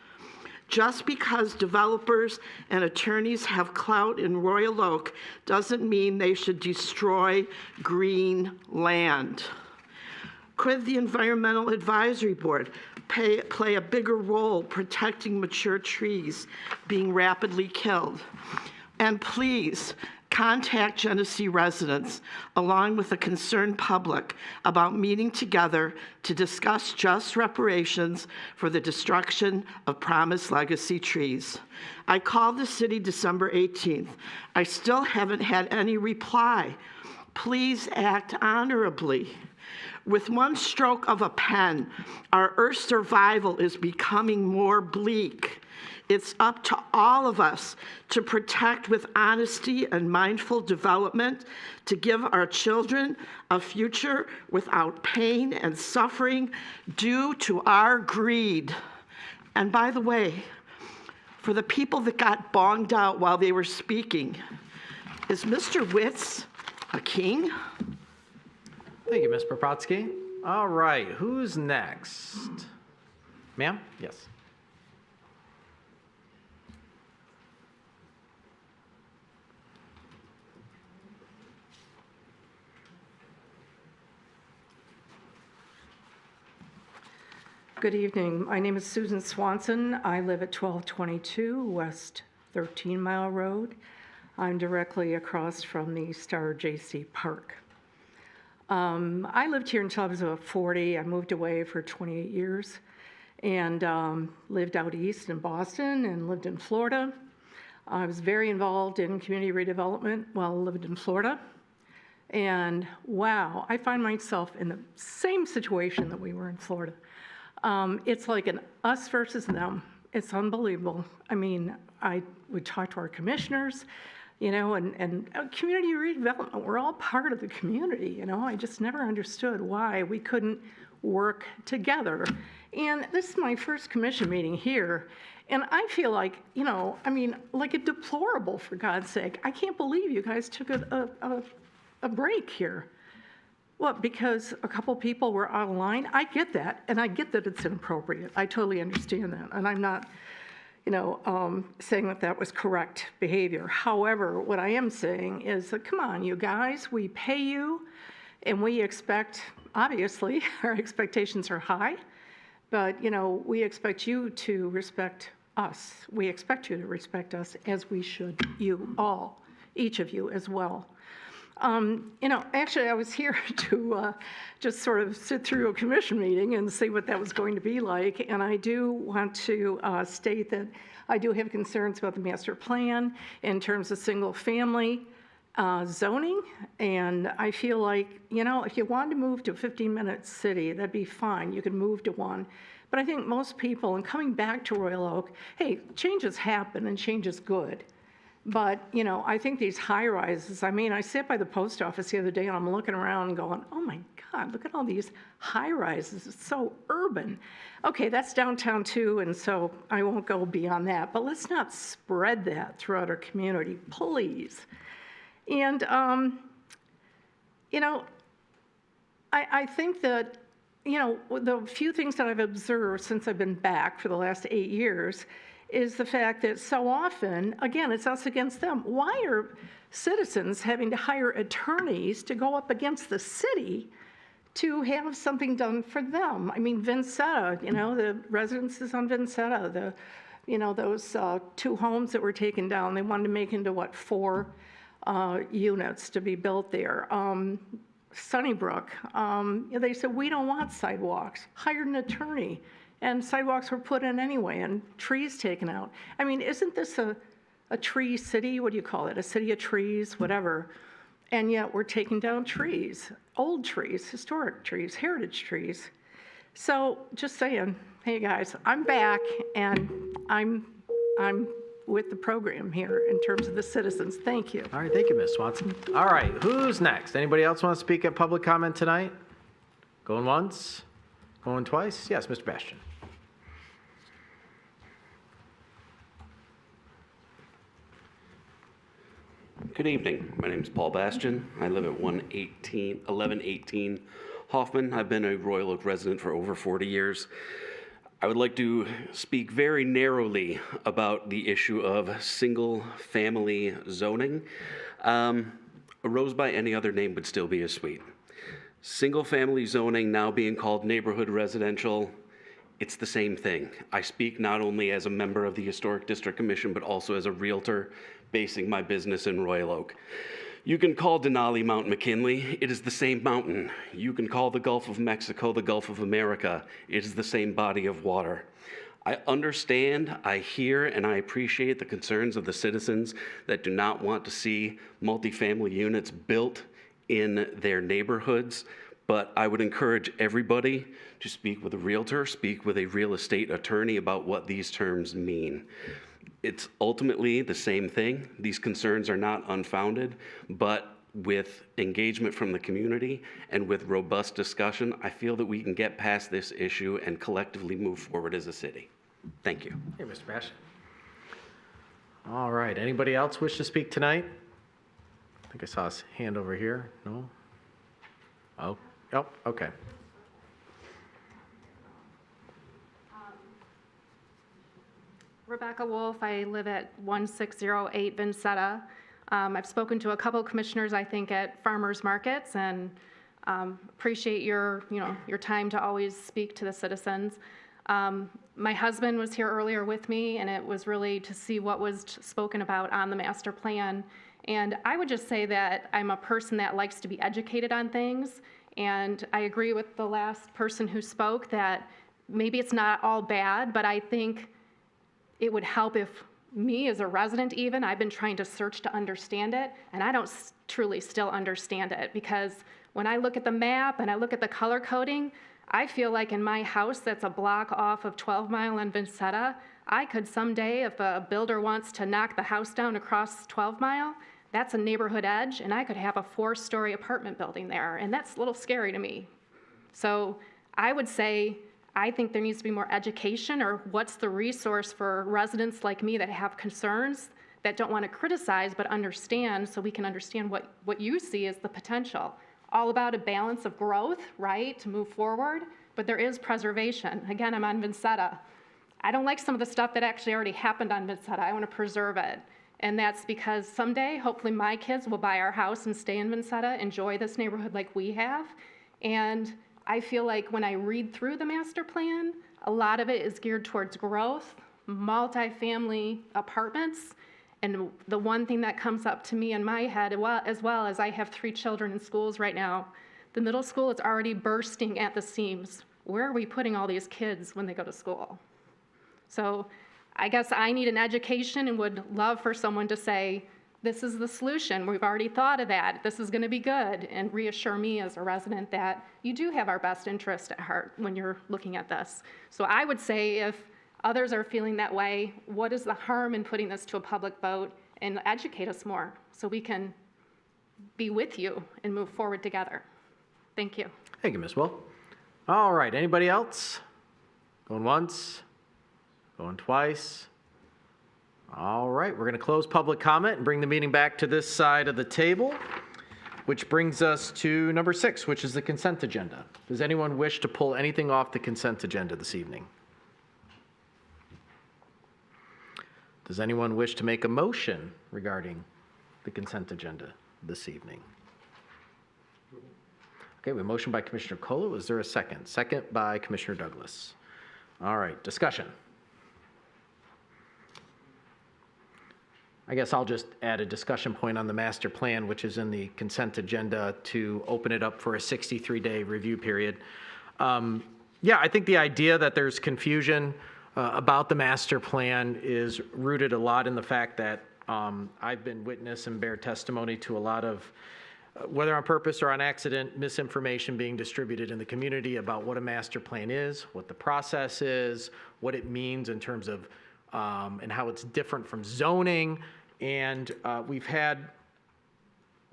Just because developers and attorneys have clout in Royal Oak doesn't mean they should destroy green land. Could the Environmental Advisory Board play a bigger role protecting mature trees being rapidly killed? And please, contact Genesee residents, along with the concerned public, about meeting together to discuss just reparations for the destruction of promised legacy trees. I called the city December 18th. I still haven't had any reply. Please act honorably. With one stroke of a pen, our Earth's survival is becoming more bleak. It's up to all of us to protect with honesty and mindful development, to give our children a future without pain and suffering due to our greed. And by the way, for the people that got bonged out while they were speaking, is Mr. Witz a king? Thank you, Ms. Propotsky. All right, who's next? Ma'am? Yes. Good evening. My name is Susan Swanson. I live at 1222 West 13 Mile Road. I'm directly across from the Star J.C. Park. I lived here until I was about 40. I moved away for 28 years and lived out east in Boston and lived in Florida. I was very involved in community redevelopment while I lived in Florida. And wow, I find myself in the same situation that we were in Florida. It's like an us versus them. It's unbelievable. I mean, I would talk to our commissioners, you know, and community redevelopment, we're all part of the community, you know. I just never understood why we couldn't work together. And this is my first commission meeting here, and I feel like, you know, I mean, like a deplorable, for God's sake. I can't believe you guys took a break here. What, because a couple people were out of line? I get that, and I get that it's inappropriate. I totally understand that, and I'm not, you know, saying that that was correct behavior. However, what I am saying is that, come on, you guys, we pay you, and we expect, obviously, our expectations are high, but, you know, we expect you to respect us. We expect you to respect us as we should you all, each of you as well. You know, actually, I was here to just sort of sit through a commission meeting and see what that was going to be like. And I do want to state that I do have concerns about the master plan in terms of single-family zoning. And I feel like, you know, if you wanted to move to a 15-minute city, that'd be fine. You could move to one. But I think most people, and coming back to Royal Oak, hey, changes happen and change is good. But, you know, I think these high-rises, I mean, I sat by the post office the other day and I'm looking around and going, oh my God, look at all these high-rises. It's so urban. Okay, that's downtown too, and so I won't go beyond that. But let's not spread that throughout our community, please. And, you know, I think that, you know, the few things that I've observed since I've been back for the last 8 years is the fact that so often, again, it's us against them. Why are citizens having to hire attorneys to go up against the city to have something done for them? I mean, Vincetta, you know, the residences on Vincetta, you know, those 2 homes that were taken down, they wanted to make into, what, 4 units to be built there. Sunnybrook, they said, we don't want sidewalks. Hired an attorney. And sidewalks were put in anyway, and trees taken out. I mean, isn't this a tree city? What do you call it? A city of trees, whatever. And yet we're taking down trees, old trees, historic trees, heritage trees. So just saying, hey guys, I'm back, and I'm with the program here in terms of the citizens. Thank you. All right, thank you, Ms. Swanson. All right, who's next? Anybody else want to speak at public comment tonight? Going once? Going twice? Yes, Mr. Bastian. Good evening. My name is Paul Bastian. I live at 1118 Hoffman. I've been a Royal Oak resident for over 40 years. I would like to speak very narrowly about the issue of single-family zoning. A rose by any other name would still be as sweet. Single-family zoning now being called neighborhood residential, it's the same thing. I speak not only as a member of the Historic District Commission, but also as a realtor basing my business in Royal Oak. You can call Denali Mount McKinley, it is the same mountain. You can call the Gulf of Mexico the Gulf of America, it is the same body of water. I understand, I hear, and I appreciate the concerns of the citizens that do not want to see multifamily units built in their neighborhoods, but I would encourage everybody to speak with a realtor, speak with a real estate attorney about what these terms mean. It's ultimately the same thing. These concerns are not unfounded, but with engagement from the community and with robust discussion, I feel that we can get past this issue and collectively move forward as a city. Thank you. Hey, Mr. Bash. All right, anybody else wish to speak tonight? I think I saw his hand over here. No? Oh, okay. Rebecca Wolf, I live at 1608 Vincetta. I've spoken to a couple commissioners, I think, at farmers markets, and appreciate your time to always speak to the citizens. My husband was here earlier with me, and it was really to see what was spoken about on the master plan. And I would just say that I'm a person that likes to be educated on things, and I agree with the last person who spoke that maybe it's not all bad, but I think it would help if me as a resident even, I've been trying to search to understand it, and I don't truly still understand it, because when I look at the map and I look at the color coding, I feel like in my house that's a block off of 12 Mile and Vincetta, I could someday, if a builder wants to knock the house down across 12 Mile, that's a neighborhood edge, and I could have a 4-story apartment building there, and that's a little scary to me. So I would say, I think there needs to be more education, or what's the resource for residents like me that have concerns, that don't want to criticize but understand, so we can understand what you see as the potential. All about a balance of growth, right, to move forward, but there is preservation. Again, I'm on Vincetta. I don't like some of the stuff that actually already happened on Vincetta. I want to preserve it. And that's because someday, hopefully my kids will buy our house and stay in Vincetta, enjoy this neighborhood like we have. And I feel like when I read through the master plan, a lot of it is geared towards growth, multifamily apartments. And the one thing that comes up to me in my head, as well as I have 3 children in schools right now, the middle school is already bursting at the seams. Where are we putting all these kids when they go to school? So I guess I need an education and would love for someone to say, this is the solution. We've already thought of that. This is going to be good, and reassure me as a resident that you do have our best interest at heart when you're looking at this. So I would say if others are feeling that way, what is the harm in putting this to a public vote and educate us more so we can be with you and move forward together? Thank you. Thank you, Ms. Wolf. All right, anybody else? Going once? Going twice? All right, we're going to close public comment and bring the meeting back to this side of the table, which brings us to number 6, which is the consent agenda. Does anyone wish to pull anything off the consent agenda this evening? Does anyone wish to make a motion regarding the consent agenda this evening? Okay, we have a motion by Commissioner Colo. Is there a second? Second by Commissioner Douglas. All right, discussion. I guess I'll just add a discussion point on the master plan, which is in the consent agenda, to open it up for a 63-day review period. Yeah, I think the idea that there's confusion about the master plan is rooted a lot in the fact that I've been witness and bear testimony to a lot of, whether on purpose or on accident, misinformation being distributed in the community about what a master plan is, what the process is, what it means in terms of, and how it's different from zoning. And we've had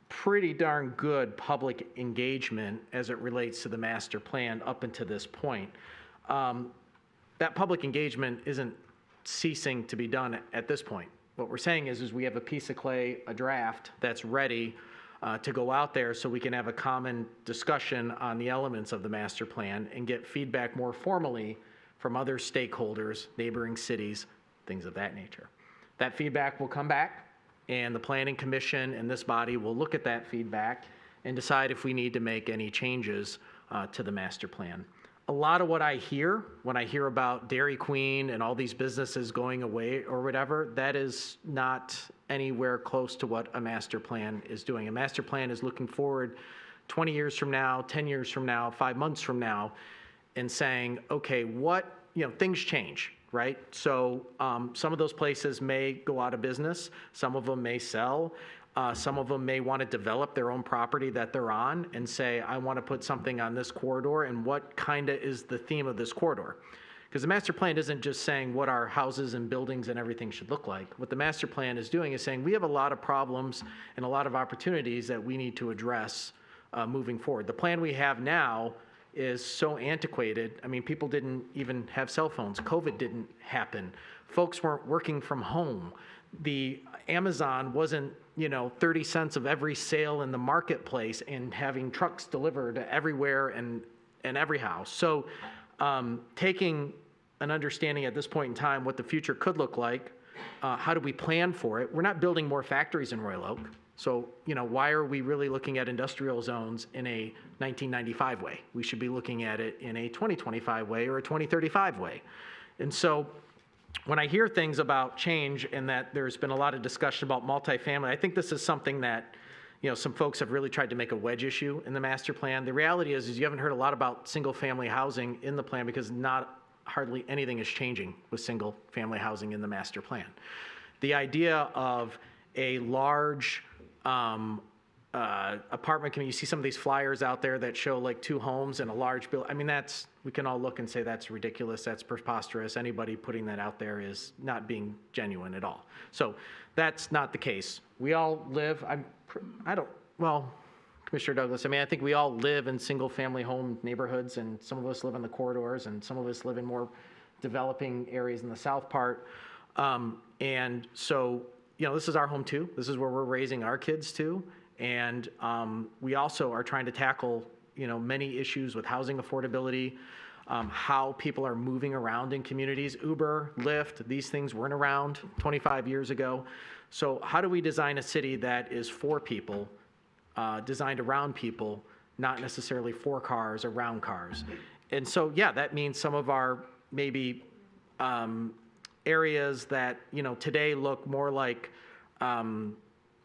pretty darn good public engagement as it relates to the master plan up until this point. That public engagement isn't ceasing to be done at this point. What we're saying is we have a piece of clay, a draft that's ready to go out there so we can have a common discussion on the elements of the master plan and get feedback more formally from other stakeholders, neighboring cities, things of that nature. That feedback will come back, and the Planning Commission and this body will look at that feedback and decide if we need to make any changes to the master plan. A lot of what I hear when I hear about Dairy Queen and all these businesses going away or whatever, that is not anywhere close to what a master plan is doing. A master plan is looking forward 20 years from now, 10 years from now, 5 months from now, and saying, okay, what, things change, right? So some of those places may go out of business. Some of them may sell. Some of them may want to develop their own property that they're on and say, I want to put something on this corridor, and what kind of is the theme of this corridor? Because the master plan isn't just saying what our houses and buildings and everything should look like. What the master plan is doing is saying we have a lot of problems and a lot of opportunities that we need to address moving forward. The plan we have now is so antiquated. I mean, people didn't even have cell phones. COVID didn't happen. Folks weren't working from home. The Amazon wasn't, 30 cents of every sale in the marketplace and having trucks delivered everywhere and every house. So taking an understanding at this point in time what the future could look like, how do we plan for it? We're not building more factories in Royal Oak. So, why are we really looking at industrial zones in a 1995 way? We should be looking at it in a 2025 way or a 2035 way. And so when I hear things about change and that there's been a lot of discussion about multifamily, I think this is something that, some folks have really tried to make a wedge issue in the master plan. The reality is you haven't heard a lot about single-family housing in the plan because hardly anything is changing with single-family housing in the master plan. The idea of a large apartment community, you see some of these flyers out there that show like 2 homes and a large building. I mean, we can all look and say that's ridiculous, that's preposterous. Anybody putting that out there is not being genuine at all. So that's not the case. We all live, Commissioner Douglas, I think we all live in single-family home neighborhoods, and some of us live in the corridors, and some of us live in more developing areas in the south part. And so, this is our home too. This is where we're raising our kids too. And we also are trying to tackle, many issues with housing affordability, how people are moving around in communities. Uber, Lyft, these things weren't around 25 years ago. So how do we design a city that is for people, designed around people, not necessarily for cars, around cars? And so, yeah, that means some of our maybe areas that, today look more like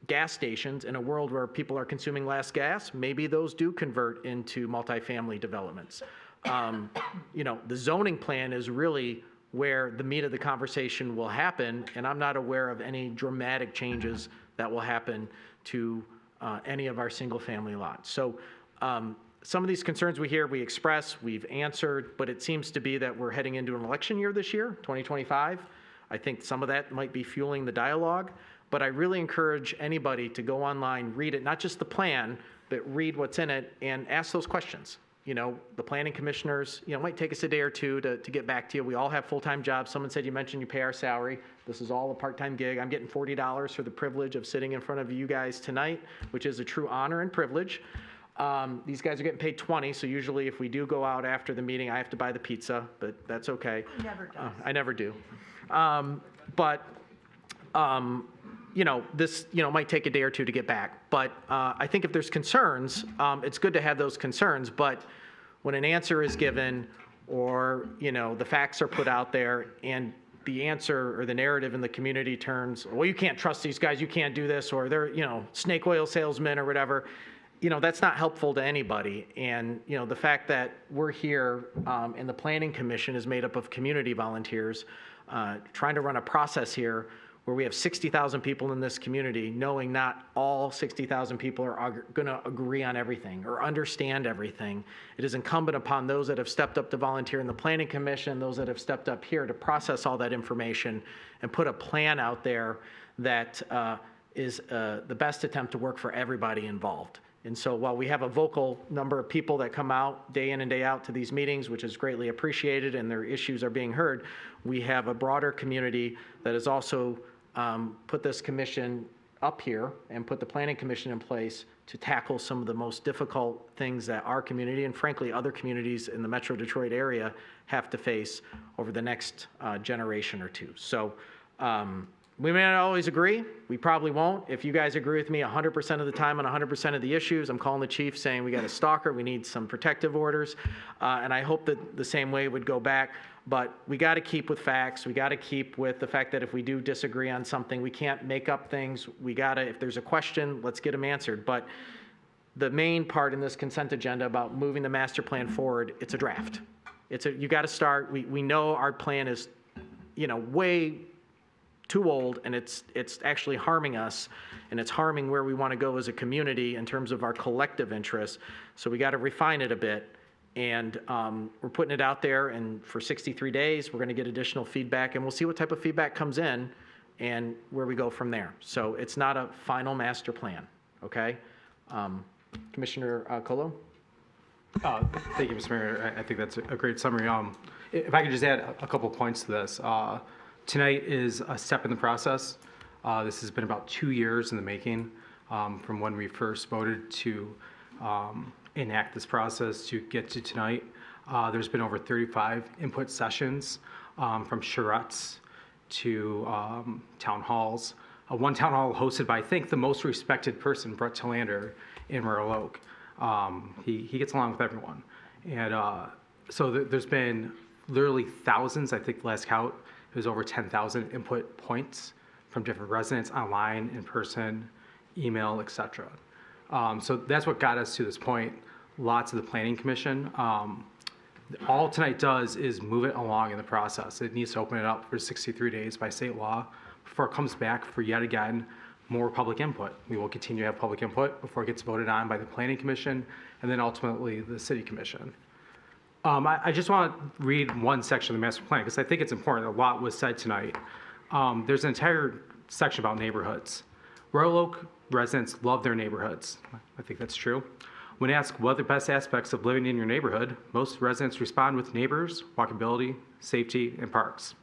gas stations in a world where people are consuming less gas, maybe those do convert into multifamily developments. The zoning plan is really where the meat of the conversation will happen, and I'm not aware of any dramatic changes that will happen to any of our single-family lots. So some of these concerns we express, we've answered, but it seems to be that we're heading into an election year this year, 2025. I think some of that might be fueling the dialogue, but I really encourage anybody to go online, read it, not just the plan, but read what's in it and ask those questions. The planning commissioners, it might take us a day or two to get back to you. We all have full-time jobs. Someone said, you mentioned you pay our salary. This is all a part-time gig. I'm getting $40 for the privilege of sitting in front of you guys tonight, which is a true honor and privilege. These guys are getting paid $20, so usually if we do go out after the meeting, I have to buy the pizza, but that's okay. Never does. I never do. This, might take a day or two to get back. But I think if there's concerns, it's good to have those concerns. But when an answer is given or, the facts are put out there and the answer or the narrative in the community turns, well, you can't trust these guys, you can't do this, or they're, snake oil salesmen or whatever, that's not helpful to anybody. And, the fact that we're here and the Planning Commission is made up of community volunteers trying to run a process here where we have 60,000 people in this community, knowing not all 60,000 people are going to agree on everything or understand everything. It is incumbent upon those that have stepped up to volunteer in the Planning Commission, those that have stepped up here to process all that information and put a plan out there that is the best attempt to work for everybody involved. And so while we have a vocal number of people that come out day in and day out to these meetings, which is greatly appreciated, and their issues are being heard, we have a broader community that has also put this commission up here and put the planning commission in place to tackle some of the most difficult things that our community and frankly other communities in the Metro Detroit area have to face over the next generation or two. So we may not always agree. We probably won't. If you guys agree with me 100% of the time on 100% of the issues, I'm calling the chief saying we got a stalker, we need some protective orders, and I hope that the same way would go back. But we got to keep with facts. We got to keep with the fact that if we do disagree on something, we can't make up things. We got to, if there's a question, let's get them answered. But the main part in this consent agenda about moving the master plan forward, it's a draft. You got to start. We know our plan is, way too old, and it's actually harming us, and it's harming where we want to go as a community in terms of our collective interests. So we got to refine it a bit. And we're putting it out there, and for 63 days, we're going to get additional feedback, and we'll see what type of feedback comes in and where we go from there. So it's not a final master plan, okay? Commissioner Colo? Thank you, Mr. Mayor. I think that's a great summary. If I could just add a couple points to this. Tonight is a step in the process. This has been about 2 years in the making, from when we first voted to enact this process to get to tonight. There's been over 35 input sessions, from charrettes to town halls. One town hall hosted by, I think, the most respected person, Brett Tillander, in Royal Oak. He gets along with everyone. And so there's been literally thousands, I think the last count, it was over 10,000 input points from different residents, online, in person, email, etc. So that's what got us to this point. Lots of the Planning Commission. All tonight does is move it along in the process. It needs to open it up for 63 days by state law before it comes back for yet again more public input. We will continue to have public input before it gets voted on by the Planning Commission and then ultimately the City Commission. I just want to read one section of the master plan because I think it's important. A lot was said tonight. There's an entire section about neighborhoods. Royal Oak residents love their neighborhoods. I think that's true. When asked what are the best aspects of living in your neighborhood, most residents respond with neighbors, walkability, safety, and parks.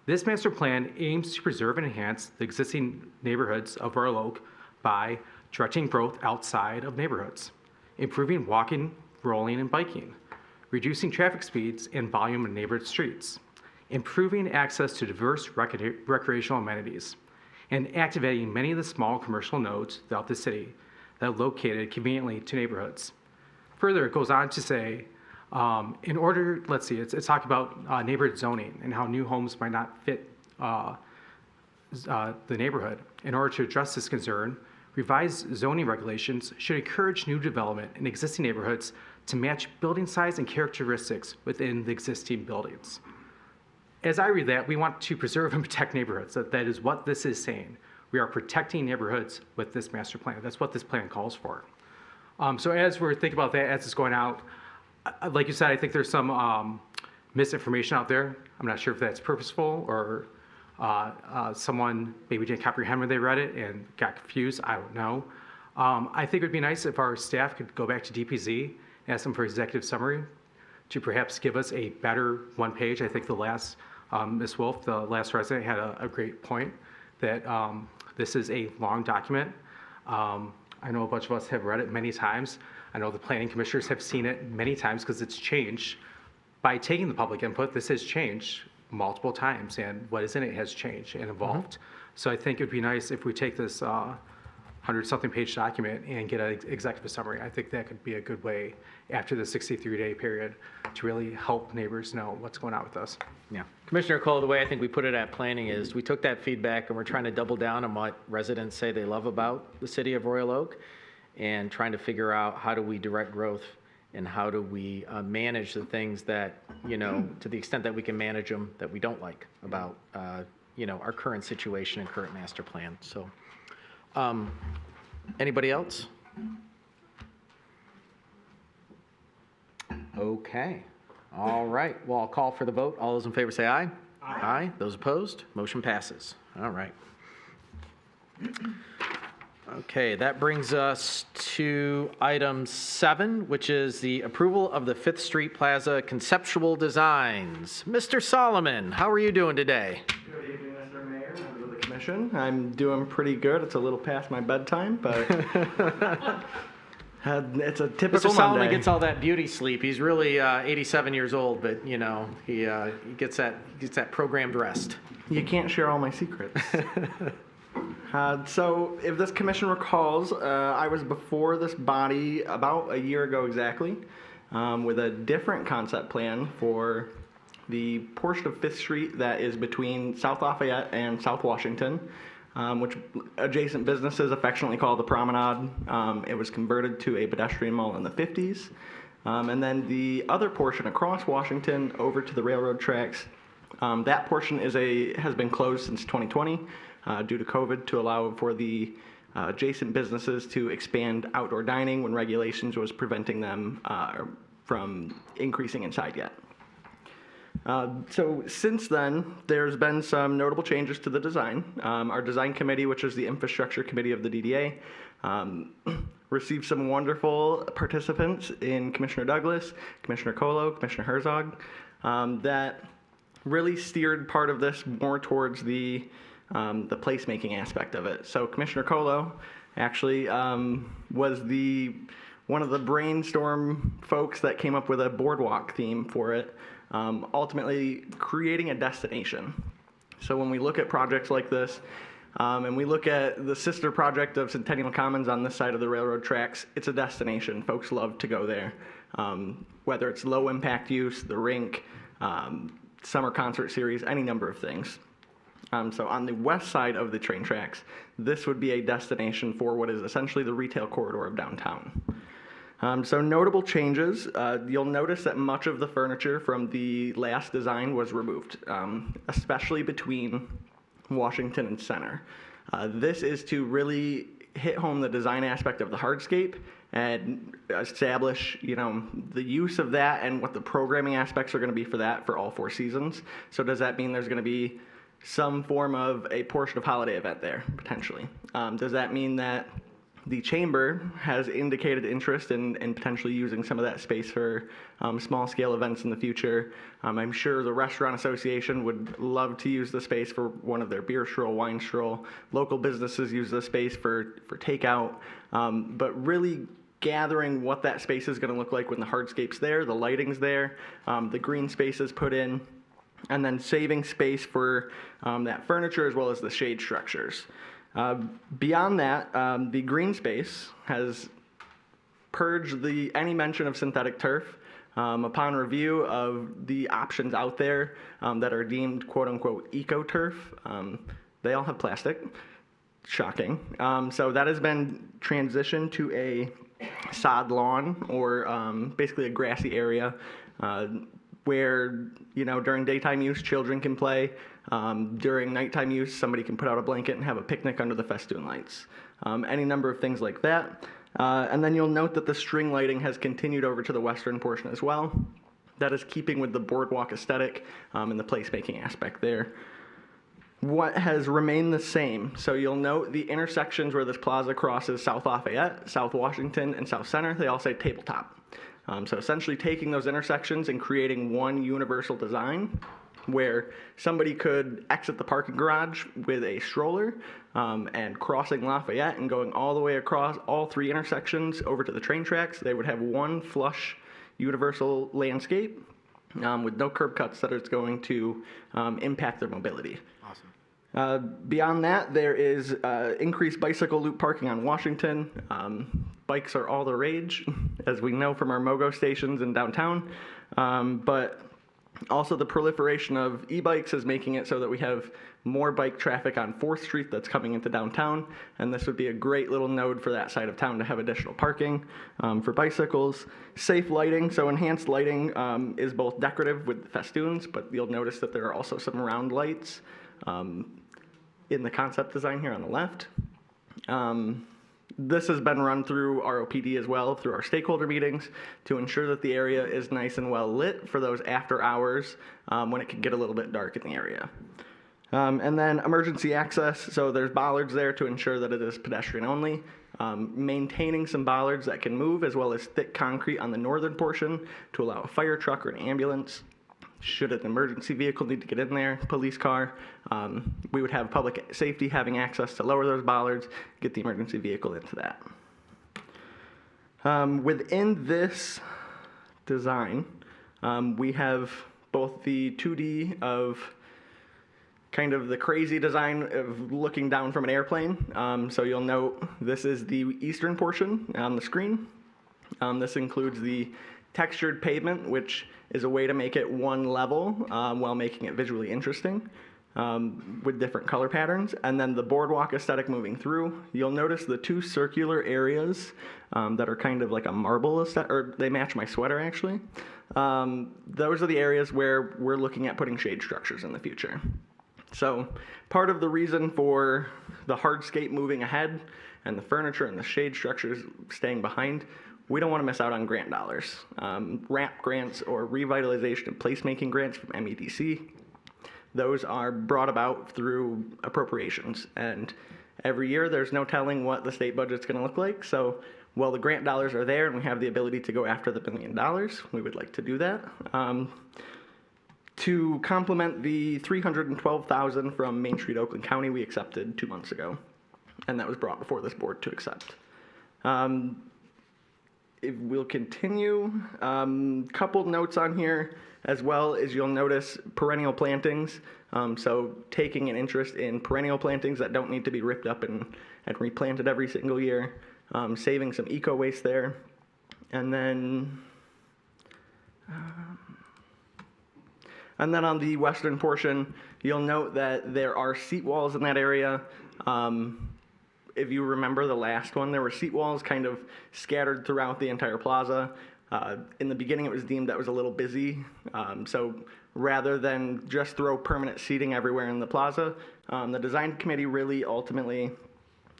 This master plan aims to preserve and enhance the existing neighborhoods of Royal Oak by directing growth outside of neighborhoods, improving walking, rolling, and biking, reducing traffic speeds and volume in neighborhood streets, improving access to diverse recreational amenities, and activating many of the small commercial nodes throughout the city that are located conveniently to neighborhoods. Further, it goes on to say, in order, let's see, it's talking about neighborhood zoning and how new homes might not fit the neighborhood. In order to address this concern, revised zoning regulations should encourage new development in existing neighborhoods to match building size and characteristics within the existing buildings. As I read that, we want to preserve and protect neighborhoods. That is what this is saying. We are protecting neighborhoods with this master plan. That's what this plan calls for. So as we're thinking about that, as it's going out, like you said, I think there's some misinformation out there. I'm not sure if that's purposeful or someone maybe didn't comprehend when they read it and got confused. I don't know. I think it would be nice if our staff could go back to DPZ and ask them for executive summary to perhaps give us a better one page. I think the last, Ms. Wolf, the last resident, had a great point that this is a long document. I know a bunch of us have read it many times. I know the planning commissioners have seen it many times because it's changed. By taking the public input, this has changed multiple times, and what is in it has changed and evolved. So I think it would be nice if we take this 100-something page document and get an executive summary. I think that could be a good way after the 63-day period to really help neighbors know what's going on with us. Yeah. Commissioner Cole, the way I think we put it at planning is we took that feedback and we're trying to double down on what residents say they love about the city of Royal Oak and trying to figure out how do we direct growth and how do we manage the things that, to the extent that we can manage them, that we don't like about, our current situation and current master plan. So anybody else? Okay. All right. Well, I'll call for the vote. All those in favor say aye. Aye. Aye. Those opposed? Motion passes. All right. Okay, that brings us to item 7, which is the approval of the 5th Street Plaza conceptual designs. Mr. Solomon, how are you doing today? Good evening, Mr. Mayor, members of the commission. Commission. I'm doing pretty good. It's a little past my bedtime, but it's a typical Mr. Solomon Monday. gets all that beauty sleep. He's really 87 years old, but he gets that programmed rest. You can't share all my secrets. So if this commission recalls, I was before this body about a year ago exactly with a different concept plan for the portion of 5th Street that is between South Lafayette and South Washington, which adjacent businesses affectionately call the Promenade. It was converted to a pedestrian mall in the 50s. And then the other portion across Washington over to the railroad tracks, that portion has been closed since 2020 due to COVID to allow for the adjacent businesses to expand outdoor dining when regulations was preventing them from increasing inside yet. So since then, there's been some notable changes to the design. Our design committee, which is the infrastructure committee of the DDA, received some wonderful participants in Commissioner Douglas, Commissioner Colo, Commissioner Herzog, that really steered part of this more towards the placemaking aspect of it. So Commissioner Colo actually was one of the brainstorm folks that came up with a boardwalk theme for it, ultimately creating a destination. So when we look at projects like this, and we look at the sister project of Centennial Commons on this side of the railroad tracks, it's a destination. Folks love to go there, whether it's low impact use, the rink, summer concert series, any number of things. So on the west side of the train tracks, this would be a destination for what is essentially the retail corridor of downtown. So notable changes, you'll notice that much of the furniture from the last design was removed, especially between Washington and Center. This is to really hit home the design aspect of the hardscape and establish, the use of that and what the programming aspects are going to be for that for all 4 seasons. So does that mean there's going to be some form of a portion of holiday event there, potentially? Does that mean that the chamber has indicated interest in potentially using some of that space for small-scale events in the future? I'm sure the Restaurant Association would love to use the space for one of their beer stroll, wine stroll. Local businesses use the space for takeout, but really gathering what that space is going to look like when the hardscape's there, the lighting's there, the green space is put in, and then saving space for that furniture as well as the shade structures. Beyond that, the green space has purged any mention of synthetic turf. Upon review of the options out there that are deemed quote-unquote eco-turf, they all have plastic. Shocking. So that has been transitioned to a sod lawn or basically a grassy area where, during daytime use, children can play. During nighttime use, somebody can put out a blanket and have a picnic under the festoon lights. Any number of things like that. And then you'll note that the string lighting has continued over to the western portion as well. That is keeping with the boardwalk aesthetic and the placemaking aspect there. What has remained the same? So you'll note the intersections where this plaza crosses South Lafayette, South Washington, and South Center, they all say tabletop. So essentially taking those intersections and creating one universal design where somebody could exit the parking garage with a stroller and crossing Lafayette and going all the way across all 3 intersections over to the train tracks. They would have one flush universal landscape with no curb cuts that is going to impact their mobility. Awesome. Beyond that, there is increased bicycle loop parking on Washington. Bikes are all the rage, as we know from our MOGO stations in downtown. But also the proliferation of e-bikes is making it so that we have more bike traffic on 4th Street that's coming into downtown, and this would be a great little node for that side of town to have additional parking for bicycles. Safe lighting, so enhanced lighting is both decorative with festoons, but you'll notice that there are also some round lights in the concept design here on the left. This has been run through ROPD as well, through our stakeholder meetings, to ensure that the area is nice and well lit for those after hours when it can get a little bit dark in the area. And then emergency access, so there's bollards there to ensure that it is pedestrian only. Maintaining some bollards that can move, as well as thick concrete on the northern portion to allow a fire truck or an ambulance. should an emergency vehicle need to get in there, police car, we would have public safety having access to lower those bollards, get the emergency vehicle into that. Within this design, we have both the 2D of kind of the crazy design of looking down from an airplane. So you'll note this is the eastern portion on the screen. This includes the textured pavement, which is a way to make it one level while making it visually interesting with different color patterns. And then the boardwalk aesthetic moving through. You'll notice the two circular areas that are kind of like a marble aesthetic, or they match my sweater actually. Those are the areas where we're looking at putting shade structures in the future. So part of the reason for the hardscape moving ahead and the furniture and the shade structures staying behind, we don't want to miss out on grant dollars. RAP grants or revitalization and placemaking grants from MEDC, those are brought about through appropriations. And every year there's no telling what the state budget's going to look like. So while the grant dollars are there and we have the ability to go after the $1 billion, we would like to do that. To complement the $312,000 from Main Street Oakland County we accepted 2 months ago, and that was brought before this board to accept. If we'll continue, couple notes on here as well as you'll notice perennial plantings. So taking an interest in perennial plantings that don't need to be ripped up and replanted every single year, saving some eco waste there. And then on the western portion, you'll note that there are seat walls in that area. If you remember the last one, there were seat walls kind of scattered throughout the entire plaza. In the beginning, it was deemed that was a little busy. So rather than just throw permanent seating everywhere in the plaza, the design committee really ultimately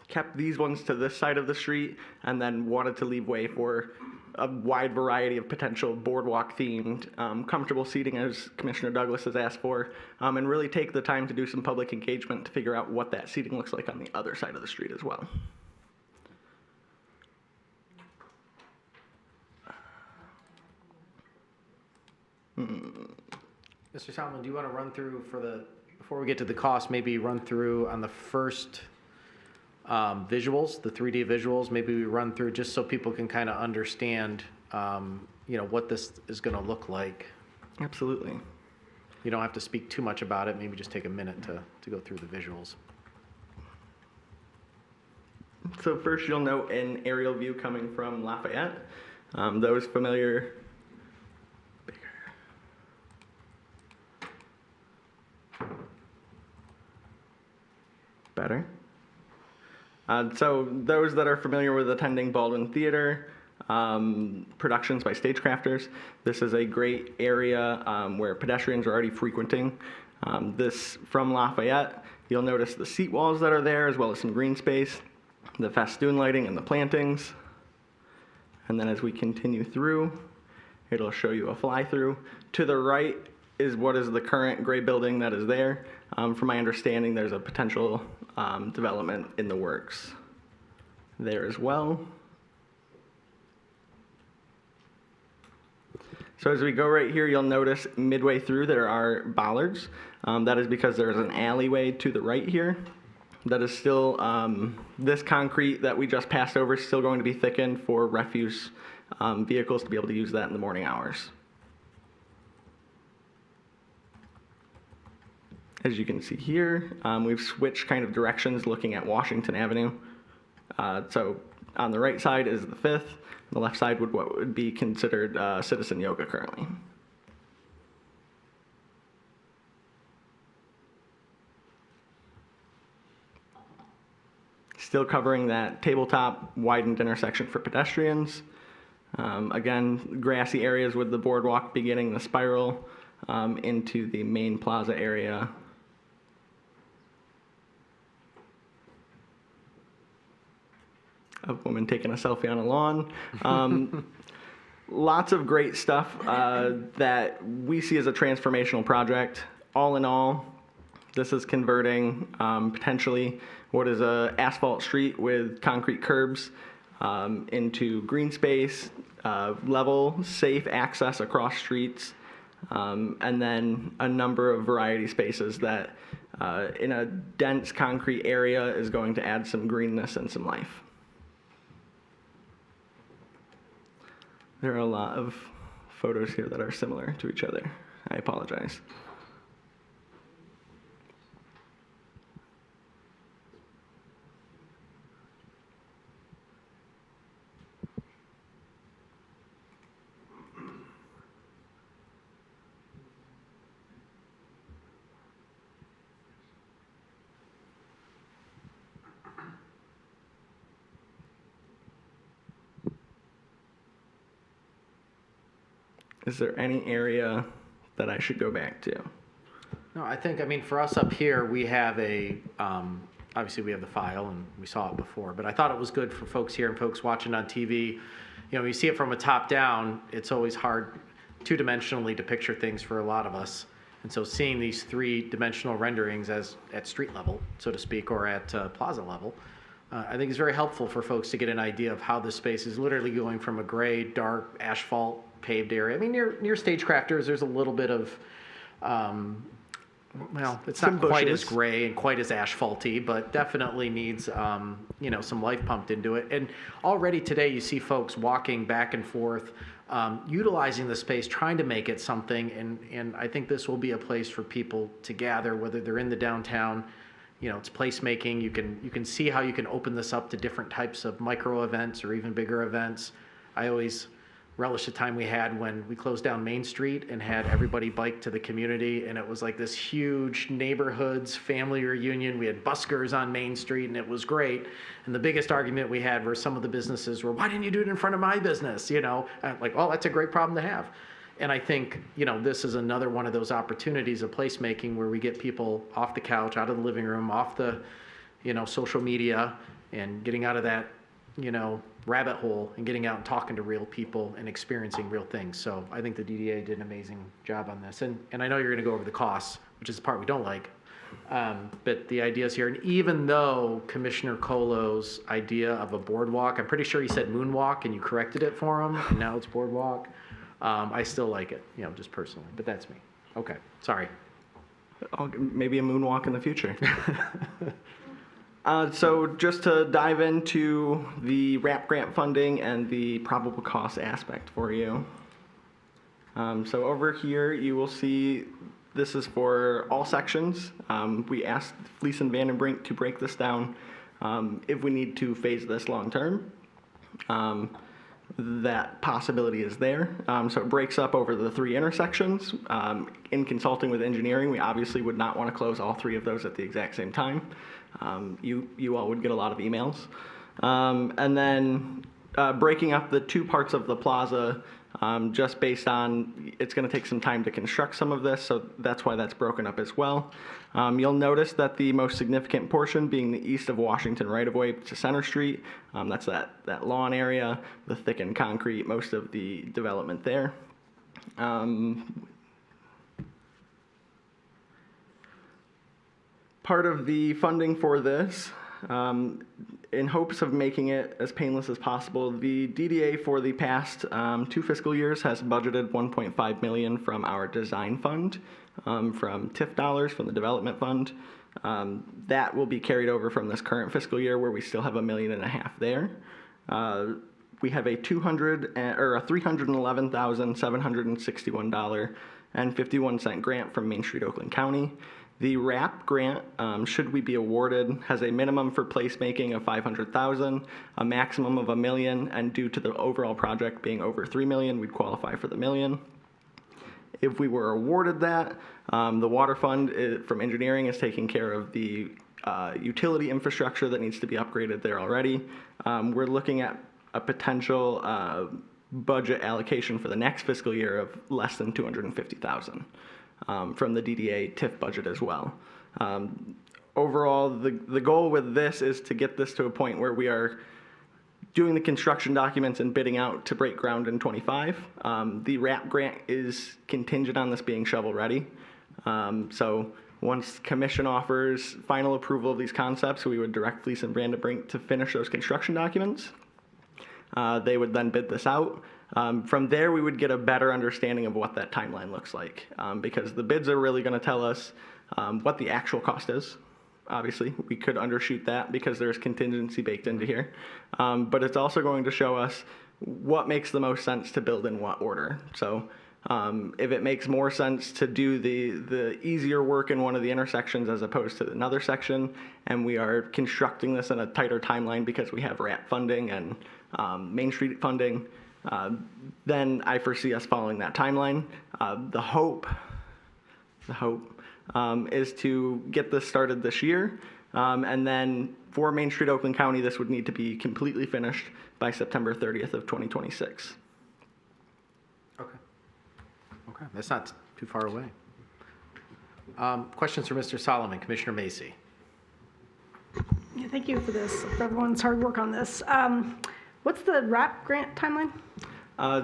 kept these ones to this side of the street and then wanted to leave way for a wide variety of potential boardwalk-themed, comfortable seating, as Commissioner Douglas has asked for, and really take the time to do some public engagement to figure out what that seating looks like on the other side of the street as well. Mr. Salmon, do you want to run through before we get to the cost, maybe run through on the first visuals, the 3D visuals, maybe we run through just so people can kind of understand, what this is going to look like. Absolutely. You don't have to speak too much about it. Maybe just take a minute to go through the visuals. So first you'll note an aerial view coming from Lafayette. Those familiar. Better. So those that are familiar with attending Baldwin Theater, productions by Stagecrafters, this is a great area where pedestrians are already frequenting. This from Lafayette, you'll notice the seat walls that are there as well as some green space, the festoon lighting and the plantings. And then as we continue through, it'll show you a fly-through. To the right is what is the current gray building that is there. From my understanding, there's a potential development in the works there as well. So as we go right here, you'll notice midway through there are bollards. That is because there's an alleyway to the right here that is still, this concrete that we just passed over is still going to be thickened for refuse vehicles to be able to use that in the morning hours. As you can see here, we've switched kind of directions looking at Washington Avenue. So on the right side is the 5th, the left side would what would be considered citizen yoga currently. Still covering that tabletop widened intersection for pedestrians. Again, grassy areas with the boardwalk beginning the spiral into the main plaza area. A woman taking a selfie on a lawn. Lots of great stuff that we see as a transformational project. All in all, this is converting potentially what is a asphalt street with concrete curbs into green space, level, safe access across streets, and then a number of variety spaces that in a dense concrete area is going to add some greenness and some life. There are a lot of photos here that are similar to each other. I apologize. Is there any area that I should go back to? No, I think, I mean, for us up here, we have obviously we have the file and we saw it before, but I thought it was good for folks here and folks watching on TV. You know, when you see it from a top down, it's always hard two-dimensionally to picture things for a lot of us. And so seeing these three-dimensional renderings at street level, so to speak, or at plaza level, I think is very helpful for folks to get an idea of how this space is literally going from a gray, dark, asphalt paved area. I mean, near Stagecrafters, there's a little bit of, well, it's not quite as gray and quite as asphalty, but definitely needs, you know, some life pumped into it. And already today, you see folks walking back and forth, utilizing the space, trying to make it something. And I think this will be a place for people to gather, whether they're in the downtown. You know, it's placemaking. You can see how you can open this up to different types of micro events or even bigger events. I always relish the time we had when we closed down Main Street and had everybody bike to the community, and it was like this huge neighborhoods family reunion. We had buskers on Main Street, and it was great. And the biggest argument we had were some of the businesses were, why didn't you do it in front of my business? You know, like, well, that's a great problem to have. And I think, you know, this is another one of those opportunities of placemaking where we get people off the couch, out of the living room, off the, you know, social media, and getting out of that, you know, rabbit hole and getting out and talking to real people and experiencing real things. So I think the DDA did an amazing job on this. And I know you're going to go over the costs, which is the part we don't like. But the idea is here. And even though Commissioner Colo's idea of a boardwalk, I'm pretty sure he said moonwalk and you corrected it for him, and now it's boardwalk. I still like it, you know, just personally, but that's me. Okay, sorry. Maybe a moonwalk in the future. So just to dive into the WRAP grant funding and the probable cost aspect for you. So over here, you will see this is for all sections. We asked Fleece and Vandenbrink to break this down if we need to phase this long term. That possibility is there. So it breaks up over the three intersections. In consulting with engineering, we obviously would not want to close all three of those at the exact same time. You all would get a lot of emails. And then breaking up the two parts of the plaza just based on, it's going to take some time to construct some of this, so that's why that's broken up as well. You'll notice that the most significant portion being the east of Washington right-of-way to Center Street, that's that lawn area, the thickened concrete, most of the development there. Part of the funding for this, in hopes of making it as painless as possible, the DDA for the past 2 fiscal years has budgeted $1.5 million from our design fund, from TIF dollars, from the development fund. That will be carried over from this current fiscal year where we still have $1.5 million there. We have a $311,761.51 grant from Main Street Oakland County. The WRAP grant, should we be awarded, has a minimum for placemaking of $500,000, a maximum of $1 million, and due to the overall project being over $3 million, we'd qualify for the $1 million. If we were awarded that, the water fund from engineering is taking care of the utility infrastructure that needs to be upgraded there already. We're looking at a potential budget allocation for the next fiscal year of less than $250,000. From the DDA TIF budget as well. Overall, the goal with this is to get this to a point where we are doing the construction documents and bidding out to break ground in '25. The WRAP grant is contingent on this being shovel ready. So once commission offers final approval of these concepts, we would direct Fleece and Vandenbrink to finish those construction documents. They would then bid this out. From there, we would get a better understanding of what that timeline looks like, because the bids are really going to tell us what the actual cost is. Obviously, we could undershoot that because there's contingency baked into here. But it's also going to show us what makes the most sense to build in what order. So if it makes more sense to do the easier work in one of the intersections as opposed to another section, and we are constructing this in a tighter timeline because we have RAP funding and Main Street funding, then I foresee us following that timeline. The hope is to get this started this year, and then for Main Street Oakland County, this would need to be completely finished by September 30th of 2026. Okay, that's not too far away. Questions for Mr. Solomon, Commissioner Macy. Yeah, thank you for this, for everyone's hard work on this. What's the RAP grant timeline?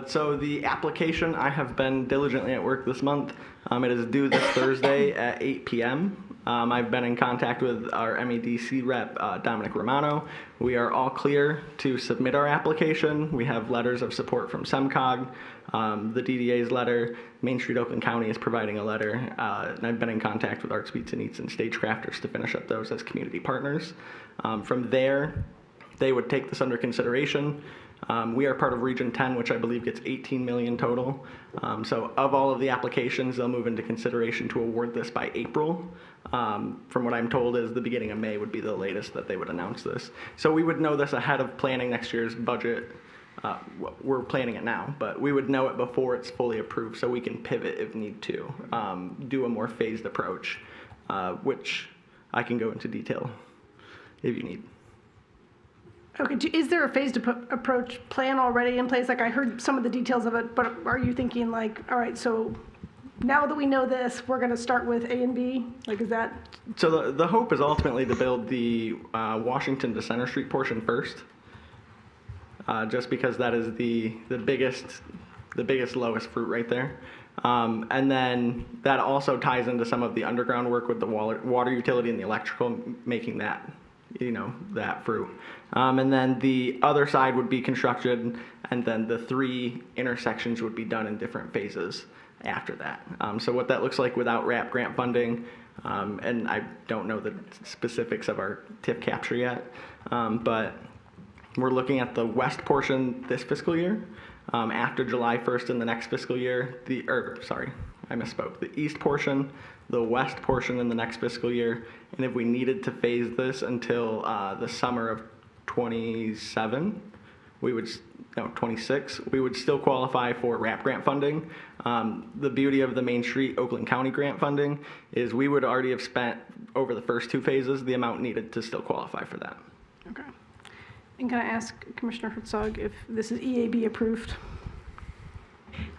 So the application, I have been diligently at work this month. It is due this Thursday at 8 p.m. I've been in contact with our MEDC rep, Dominic Romano. We are all clear to submit our application. We have letters of support from SEMCOG, the DDA's letter. Main Street Oakland County is providing a letter. And I've been in contact with Arts, Beats, and Eats and Stagecrafters to finish up those as community partners. From there, they would take this under consideration. We are part of Region 10, which I believe gets 18 million total. So of all of the applications, they'll move into consideration to award this by April. From what I'm told is the beginning of May would be the latest that they would announce this. So we would know this ahead of planning next year's budget. We're planning it now, but we would know it before it's fully approved so we can pivot if need to, do a more phased approach, which I can go into detail if you need. Okay, is there a phased approach plan already in place? Like I heard some of the details of it, but are you thinking like, all right, so now that we know this, we're going to start with A and B? Like, is that? So the hope is ultimately to build the Washington to Center Street portion first, just because that is the biggest lowest fruit right there. And then that also ties into some of the underground work with the water utility and the electrical, making that, that fruit. And then the other side would be constructed, and then the 3 intersections would be done in different phases after that. So what that looks like without RAP grant funding, and I don't know the specifics of our TIF capture yet, but we're looking at the west portion this fiscal year. After July 1st in the next fiscal year, I misspoke. The east portion, the west portion in the next fiscal year, and if we needed to phase this until the summer of 26, we would still qualify for RAP grant funding. The beauty of the Main Street Oakland County grant funding is we would already have spent over the first 2 phases the amount needed to still qualify for that. Okay. And can I ask Commissioner Herzog if this is EAB approved?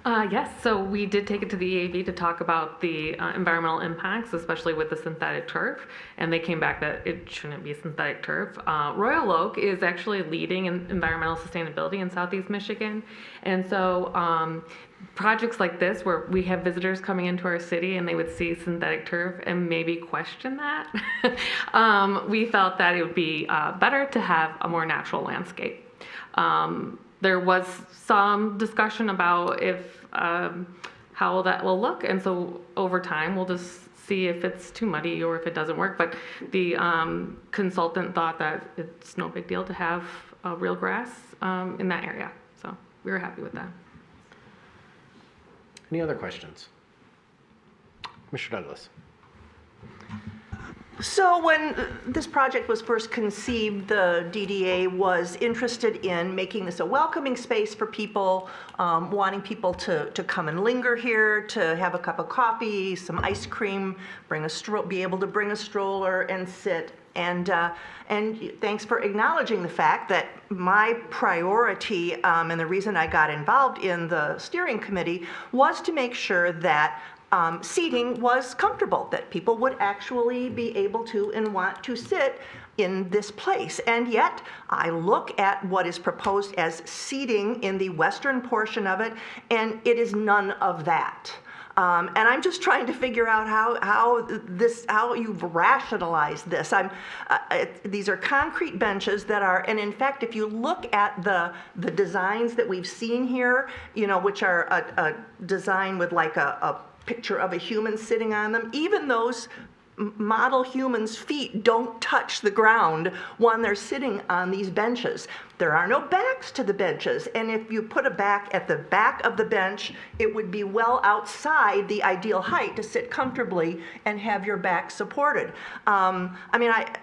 Yes, so we did take it to the EAB to talk about the environmental impacts, especially with the synthetic turf, and they came back that it shouldn't be synthetic turf. Royal Oak is actually leading in environmental sustainability in Southeast Michigan, and so projects like this where we have visitors coming into our city and they would see synthetic turf and maybe question that, we felt that it would be better to have a more natural landscape. There was some discussion about how that will look, and so over time we'll just see if it's too muddy or if it doesn't work. But the consultant thought that it's no big deal to have real grass in that area, so we were happy with that. Any other questions? Commissioner Douglas. So when this project was first conceived, the DDA was interested in making this a welcoming space for people, wanting people to come and linger here, to have a cup of coffee, some ice cream, be able to bring a stroller and sit. And thanks for acknowledging the fact that my priority and the reason I got involved in the steering committee was to make sure that seating was comfortable, that people would actually be able to and want to sit in this place. And yet, I look at what is proposed as seating in the western portion of it, and it is none of that. And I'm just trying to figure out how you've rationalized this. These are concrete benches that are, and in fact, if you look at the designs that we've seen here, which are a design with like a picture of a human sitting on them, even those model humans' feet don't touch the ground when they're sitting on these benches. There are no backs to the benches, and if you put a back at the back of the bench, it would be well outside the ideal height to sit comfortably and have your back supported.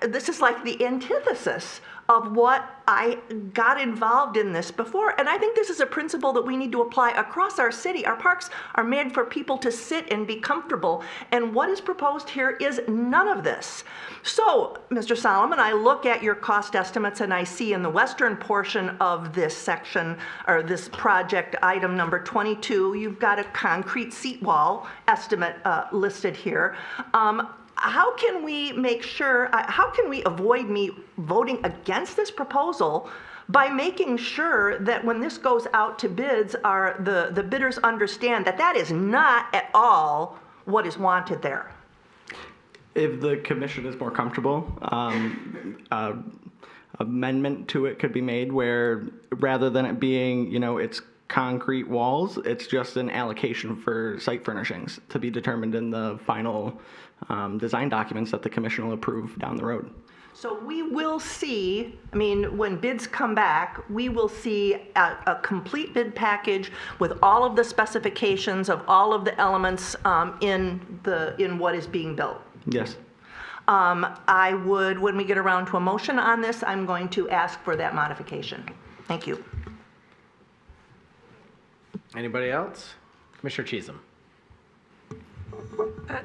This is like the antithesis of what I got involved in this before. And I think this is a principle that we need to apply across our city. Our parks are made for people to sit and be comfortable. And what is proposed here is none of this. So, Mr. Solomon, I look at your cost estimates and I see in the western portion of this section, or this project item number 22, you've got a concrete seat wall estimate listed here. How can we make sure, how can we avoid me voting against this proposal by making sure that when this goes out to bids, the bidders understand that that is not at all what is wanted there? If the commission is more comfortable, amendment to it could be made where rather than it being, it's concrete walls, it's just an allocation for site furnishings to be determined in the final design documents that the commission will approve down the road. So we will see, when bids come back, we will see a complete bid package with all of the specifications of all of the elements in what is being built. Yes. When we get around to a motion on this, I'm going to ask for that modification. Thank you. Anybody else? Commissioner Chisholm.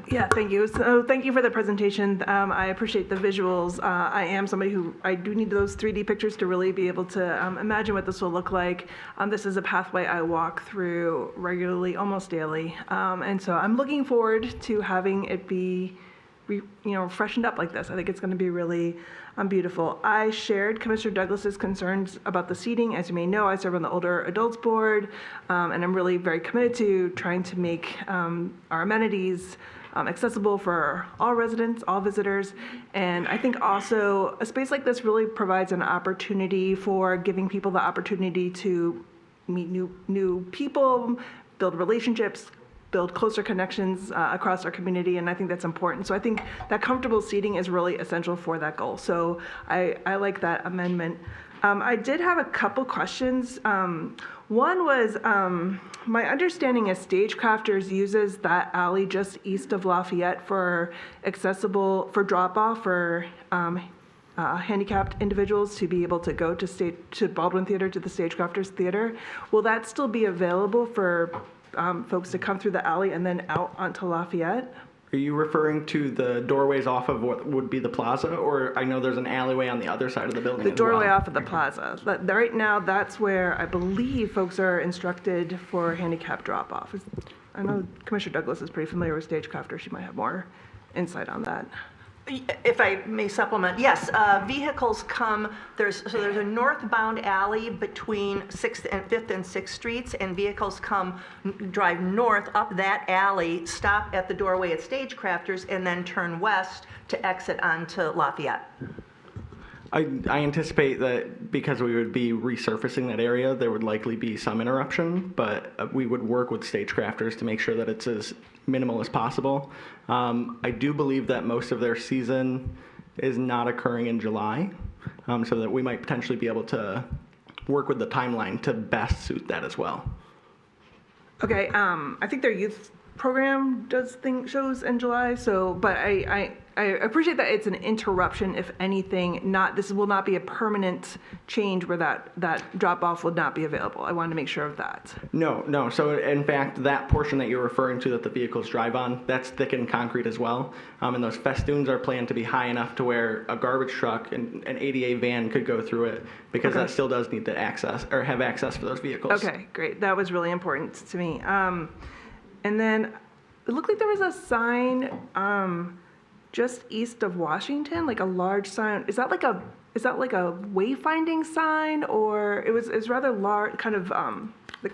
Yeah, thank you. So thank you for the presentation. I appreciate the visuals. I am somebody who, I do need those 3D pictures to really be able to imagine what this will look like. This is a pathway I walk through regularly, almost daily. And so I'm looking forward to having it be freshened up like this. I think it's going to be really beautiful. I shared Commissioner Douglas's concerns about the seating. As you may know, I serve on the Older Adults Board, and I'm really very committed to trying to make our amenities accessible for all residents, all visitors. And I think also a space like this really provides an opportunity for giving people the opportunity to meet new people, build relationships, build closer connections across our community, and I think that's important. So I think that comfortable seating is really essential for that goal. So I like that amendment. I did have a couple questions. One was, my understanding is Stagecrafters uses that alley just east of Lafayette for drop-off for handicapped individuals to be able to go to Baldwin Theater, to the Stagecrafters Theater. Will that still be available for folks to come through the alley and then out onto Lafayette? Are you referring to the doorways off of what would be the plaza, or I know there's an alleyway on the other side of the building? The doorway off of the plaza. Right now, that's where I believe folks are instructed for handicap drop-off. I know Commissioner Douglas is pretty familiar with Stagecrafters. She might have more insight on that. If I may supplement, yes, vehicles come, there's a northbound alley between 5th and 6th Streets, and vehicles drive north up that alley, stop at the doorway at Stagecrafters, and then turn west to exit onto Lafayette. I anticipate that because we would be resurfacing that area, there would likely be some interruption, but we would work with Stagecrafters to make sure that it's as minimal as possible. I do believe that most of their season is not occurring in July, so that we might potentially be able to work with the timeline to best suit that as well. Okay, I think their youth program does shows in July, but I appreciate that it's an interruption, if anything. This will not be a permanent change where that drop-off will not be available. I wanted to make sure of that. No. So in fact, that portion that you're referring to that the vehicles drive on, that's thickened concrete as well. And those festoons are planned to be high enough to where a garbage truck and an ADA van could go through it, because that still does need to have access for those vehicles. Okay, great. That was really important to me. And then it looked like there was a sign just east of Washington, like a large sign. Is that like a wayfinding sign, or it was rather large, kind of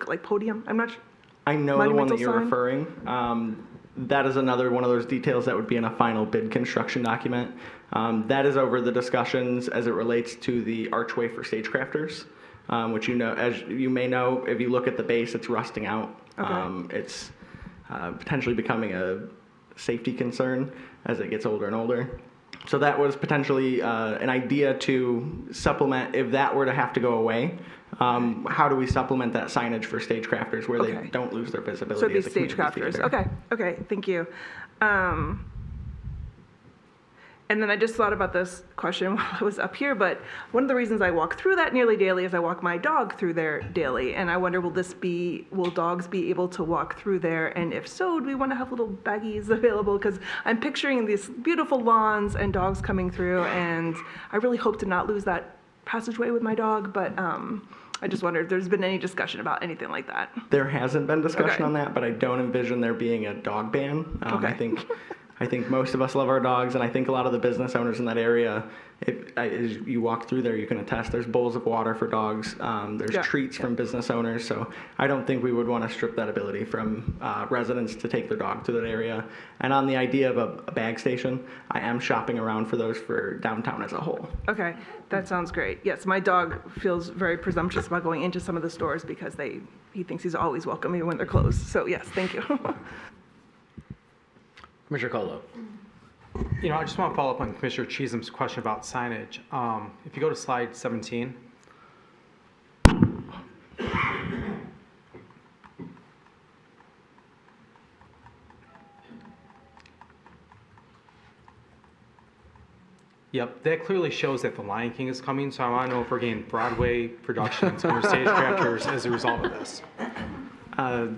like podium? I'm not sure. I know the one that you're Monumental referring. That is another one of those details that would be in a final bid construction document. That is over the discussions as it relates to the archway for stagecrafters, which as you may know, if you look at the base, it's rusting out. Okay. It's potentially becoming a safety concern as it gets older and older. So that was potentially an idea to supplement if that were to have to go away. How do we supplement that signage for stagecrafters where they don't lose their visibility? So these as a community stagecrafters. theater? Okay, thank you. And then I just thought about this question while I was up here, but one of the reasons I walk through that nearly daily is I walk my dog through there daily. And I wonder, will dogs be able to walk through there? And if so, do we want to have little baggies available? Because I'm picturing these beautiful lawns and dogs coming through, and I really hope to not lose that passageway with my dog, but I just wonder if there's been any discussion about anything like that. There hasn't been discussion on that, but I don't envision there being a dog ban. I think most of us love our dogs, and I think a lot of the business owners in that area, as you walk through there, you can attest there's bowls of water for dogs. There's treats from business owners, so I don't think we would want to strip that ability from residents to take their dog to that area. And on the idea of a bag station, I am shopping around for those for downtown as a whole. Okay, that sounds great. Yes, my dog feels very presumptuous about going into some of the stores because he thinks he's always welcome even when they're closed. So yes, thank you. Commissioner Colo. I just want to follow up on Commissioner Cheesham's question about signage. If you go to slide 17. Yep, that clearly shows that The Lion King is coming, so I want to know if we're getting Broadway productions or stagecrafters as a result of this. I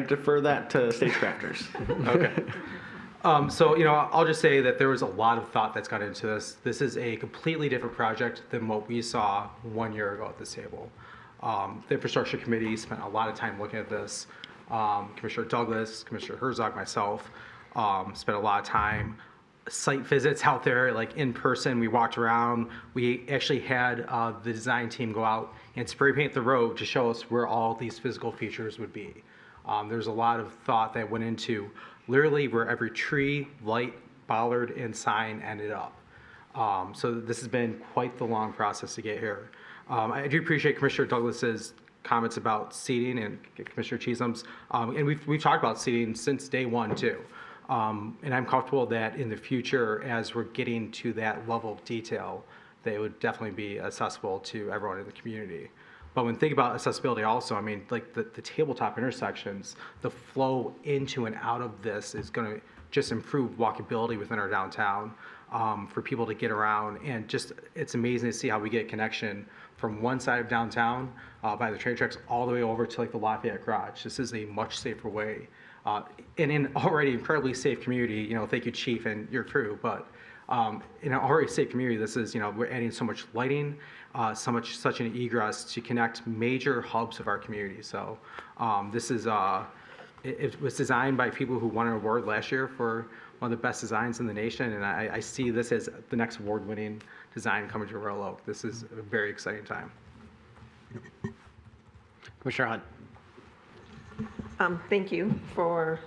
defer that to stagecrafters. Okay. So, I'll just say that there was a lot of thought that's gone into this. This is a completely different project than what we saw 1 year ago at this table. The Infrastructure Committee spent a lot of time looking at this. Commissioner Douglas, Commissioner Herzog, myself, spent a lot of time. Site visits out there, like in person. We walked around. We actually had the design team go out and spray paint the road to show us where all these physical features would be. There's a lot of thought that went into literally where every tree, light, bollard, and sign ended up. So this has been quite the long process to get here. I do appreciate Commissioner Douglas's comments about seating and Commissioner Cheesham's, and we've talked about seating since day one too. And I'm comfortable that in the future, as we're getting to that level of detail, that it would definitely be accessible to everyone in the community. But when thinking about accessibility also, I mean, like the tabletop intersections, the flow into and out of this is going to just improve walkability within our downtown for people to get around. And just, it's amazing to see how we get connection from one side of downtown by the train tracks all the way over to like the Lafayette Garage. This is a much safer way. In an already incredibly safe community, thank you, Chief, and your crew, but in an already safe community, this is, we're adding so much lighting, such an egress to connect major hubs of our community. So this is, it was designed by people who won an award last year for one of the best designs in the nation, and I see this as the next award-winning design coming to Royal Oak. This is a very exciting time. Commissioner Hunt. Thank you for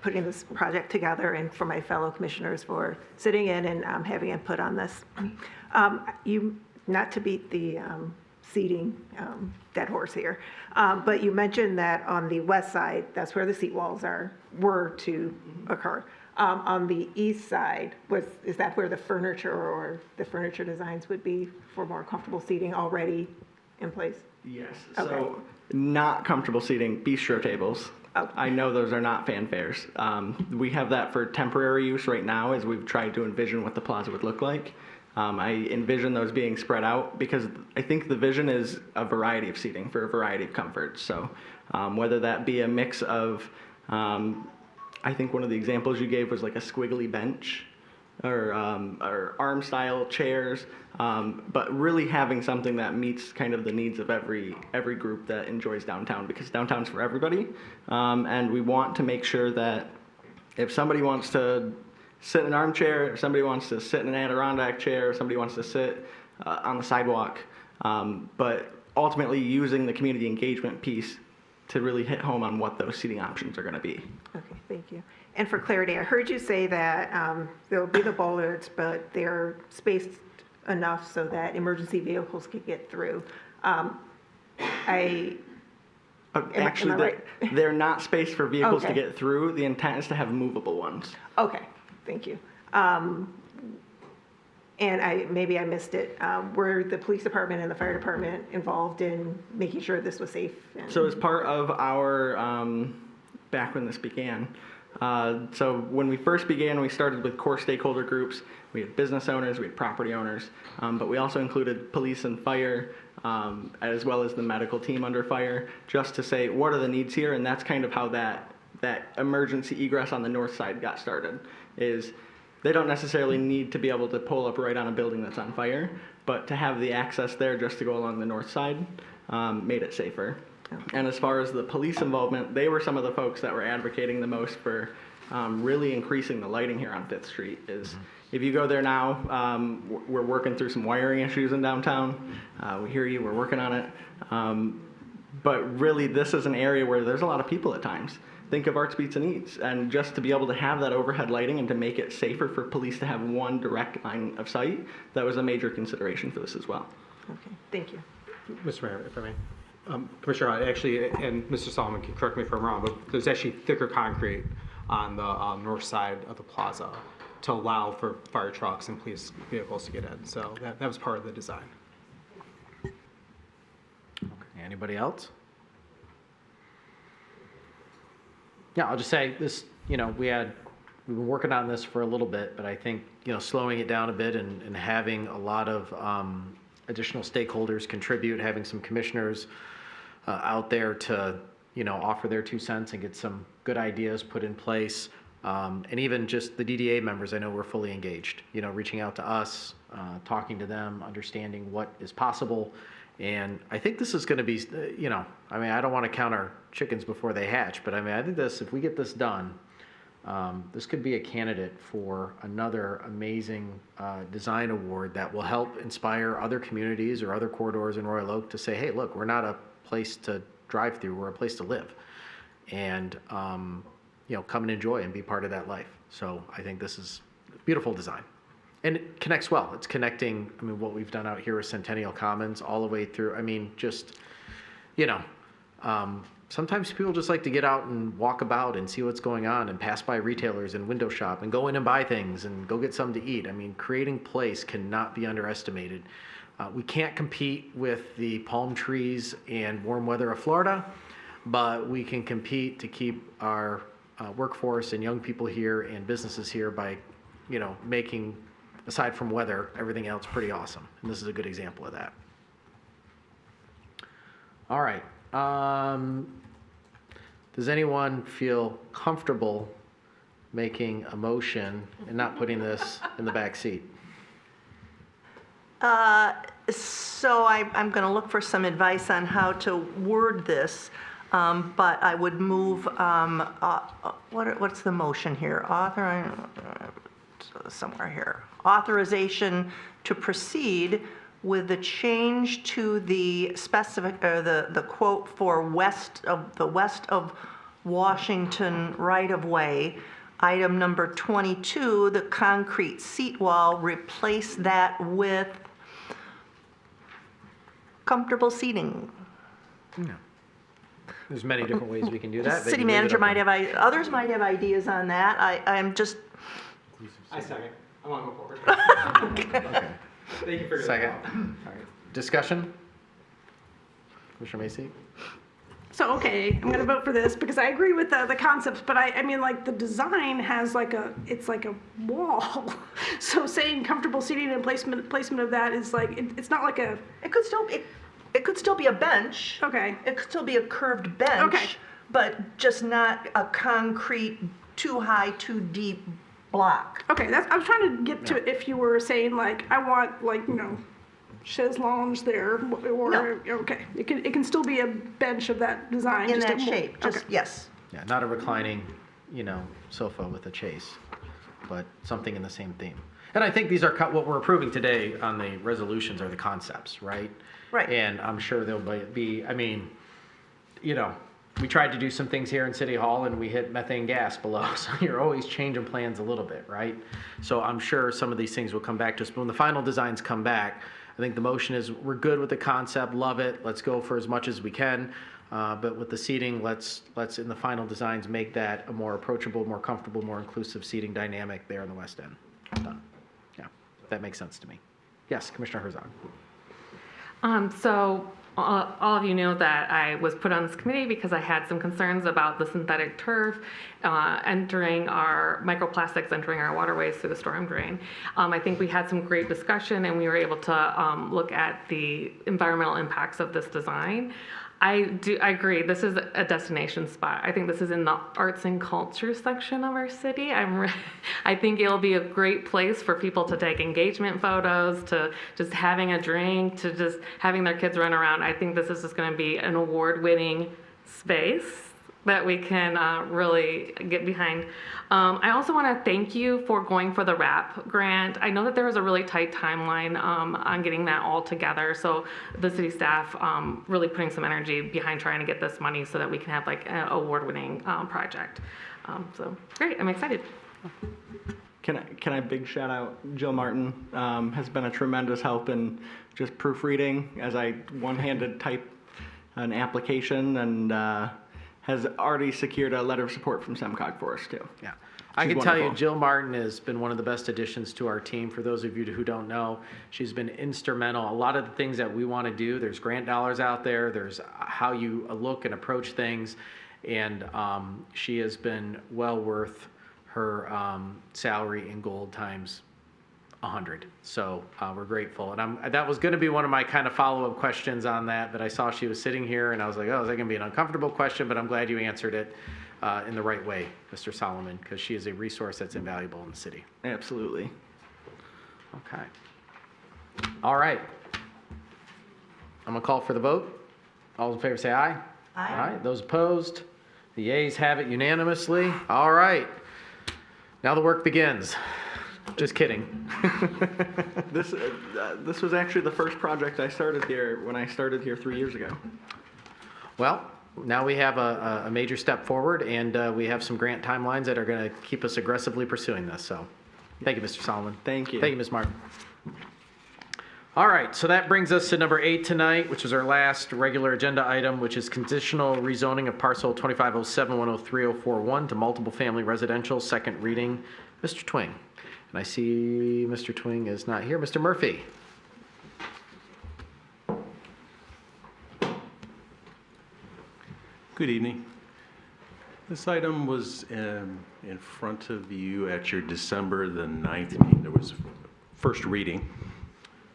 putting this project together and for my fellow commissioners for sitting in and having input on this. Not to beat the seating dead horse here, but you mentioned that on the west side, that's where the seat walls were to occur. On the east side, is that where the furniture or the furniture designs would be for more comfortable seating already in place? Yes. Okay. So not comfortable seating, bistro tables. Oh. I know those are not fanfares. We have that for temporary use right now as we've tried to envision what the plaza would look like. I envision those being spread out because I think the vision is a variety of seating for a variety of comforts. So whether that be a mix of, I think one of the examples you gave was like a squiggly bench or arm style chairs, but really having something that meets kind of the needs of every group that enjoys downtown, because downtown's for everybody. And we want to make sure that if somebody wants to sit in an armchair, if somebody wants to sit in an Adirondack chair, if somebody wants to sit on the sidewalk, but ultimately using the community engagement piece to really hit home on what those seating options are going to be. Okay, thank you. And for clarity, I heard you say that there'll be the bollards, but they're spaced enough so that emergency vehicles could get through. Actually, am I right? they're not spaced for vehicles to Okay. get through. The intent is to have movable ones. Okay, thank you. And maybe I missed it. Were the police department and the fire department involved in making sure this was safe? So as part of our, back when this began, so when we first began, we started with core stakeholder groups. We had business owners, we had property owners, but we also included police and fire, as well as the medical team under fire, just to say, what are the needs here? And that's kind of how that emergency egress on the north side got started, is they don't necessarily need to be able to pull up right on a building that's on fire, but to have the access there just to go along the north side made it safer. And as far as the police involvement, they were some of the folks that were advocating the most for really increasing the lighting here on 5th Street. If you go there now, we're working through some wiring issues in downtown. We hear you, we're working on it. But really, this is an area where there's a lot of people at times. Think of Arts, Beats, and Eats. And just to be able to have that overhead lighting and to make it safer for police to have one direct line of sight, that was a major consideration for this as well. Okay, thank you. Mr. Mayor, if I may. Commissioner, actually, and Mr. Solomon can correct me if I'm wrong, but there's actually thicker concrete on the north side of the plaza to allow for fire trucks and police vehicles to get in. So that was part of the design. Okay, anybody else? Yeah, I'll just say this, we've been working on this for a little bit, but I think, slowing it down a bit and having a lot of additional stakeholders contribute, having some commissioners out there to, offer their 2 cents and get some good ideas put in place. And even just the DDA members, I know we're fully engaged, reaching out to us, talking to them, understanding what is possible. And I think this is going to be, I don't want to count our chickens before they hatch, but I think if we get this done, this could be a candidate for another amazing design award that will help inspire other communities or other corridors in Royal Oak to say, hey, look, we're not a place to drive through, we're a place to live. And, come and enjoy and be part of that life. So I think this is a beautiful design. And it connects well. It's connecting, what we've done out here with Centennial Commons all the way through. Sometimes people just like to get out and walk about and see what's going on and pass by retailers and window shop and go in and buy things and go get something to eat. Creating place cannot be underestimated. We can't compete with the palm trees and warm weather of Florida, but we can compete to keep our workforce and young people here and businesses here by, making, aside from weather, everything else pretty awesome. And this is a good example of that. All right. Does anyone feel comfortable making a motion and not putting this in the back seat? So I'm going to look for some advice on how to word this, but I would move, what's the motion here? Somewhere here. Authorization to proceed with the change to the the quote for west of Washington right-of-way, item number 22, the concrete seat wall, replace that with comfortable seating. Yeah. There's many different ways we can do that. City manager might have, others might have ideas on that. I'm just. I second. I want to go forward. Okay. Thank you for your Second. All right. Discussion? Commissioner Macy? So, okay, I'm gonna vote for this because I agree with the concepts, but the design has it's like a wall. So saying comfortable seating and placement of that is it's not like a. It could still be a bench. Okay. It could still be a curved bench. Okay. But just not a concrete, too high, too deep block. Okay, I was trying to get to if you were saying I want chaise lounge there, or No. okay, it can still be a bench of that design. In just that a- shape, just, okay. yes. Yeah, not a reclining, sofa with a chase, but something in the same theme. And I think these are what we're approving today on the resolutions are the concepts, right? Right. And I'm sure there'll be, we tried to do some things here in City Hall and we hit methane gas below. So you're always changing plans a little bit, right? So I'm sure some of these things will come back to us. But when the final designs come back, I think the motion is we're good with the concept, love it. Let's go for as much as we can. But with the seating, let's in the final designs make that a more approachable, more comfortable, more inclusive seating dynamic there in the west end. Done. Yeah, that makes sense to me. Yes, Commissioner Herzog. So all of you know that I was put on this committee because I had some concerns about the synthetic turf entering our microplastics entering our waterways through the storm drain. I think we had some great discussion and we were able to look at the environmental impacts of this design. I agree. This is a destination spot. I think this is in the arts and culture section of our city. I think it'll be a great place for people to take engagement photos, to just having a drink, to just having their kids run around. I think this is just going to be an award-winning space that we can really get behind. I also want to thank you for going for the WRAP grant. I know that there was a really tight timeline on getting that all together, so the city staff really putting some energy behind trying to get this money so that we can have like an award-winning project. So great, I'm excited. Can I big shout out Jill Martin, has been a tremendous help in just proofreading as I one-handed type an application and has already secured a letter of support from SEMCOG for us too. Yeah. I She's can tell you, wonderful. Jill Martin has been one of the best additions to our team. For those of you who don't know, she's been instrumental. A lot of the things that we want to do, there's grant dollars out there, there's how you look and approach things, and she has been well worth her salary in gold times 100. So we're grateful. And that was going to be one of my kind of follow-up questions on that, but I saw she was sitting here and I was like, oh, is that going to be an uncomfortable question? But I'm glad you answered it in the right way, Mr. Solomon, because she is a resource that's invaluable in the city. Absolutely. Okay. All right. I'm going to call for the vote. All in favor say aye. Aye. All right. Those opposed? The yeas have it unanimously. All right. Now the work begins. Just kidding. This was actually the first project I started here when I started here 3 years ago. Well, now we have a major step forward, and we have some grant timelines that are going to keep us aggressively pursuing this. So thank you, Mr. Solomon. Thank you. Thank you, Ms. Martin. All right, so that brings us to number 8 tonight, which is our last regular agenda item, which is conditional rezoning of parcel 2507-103-041 to multiple family residential, second reading. Mr. Twing. And I see Mr. Twing is not here. Mr. Murphy. Good evening. This item was in front of you at your December the 9th meeting. There was first reading.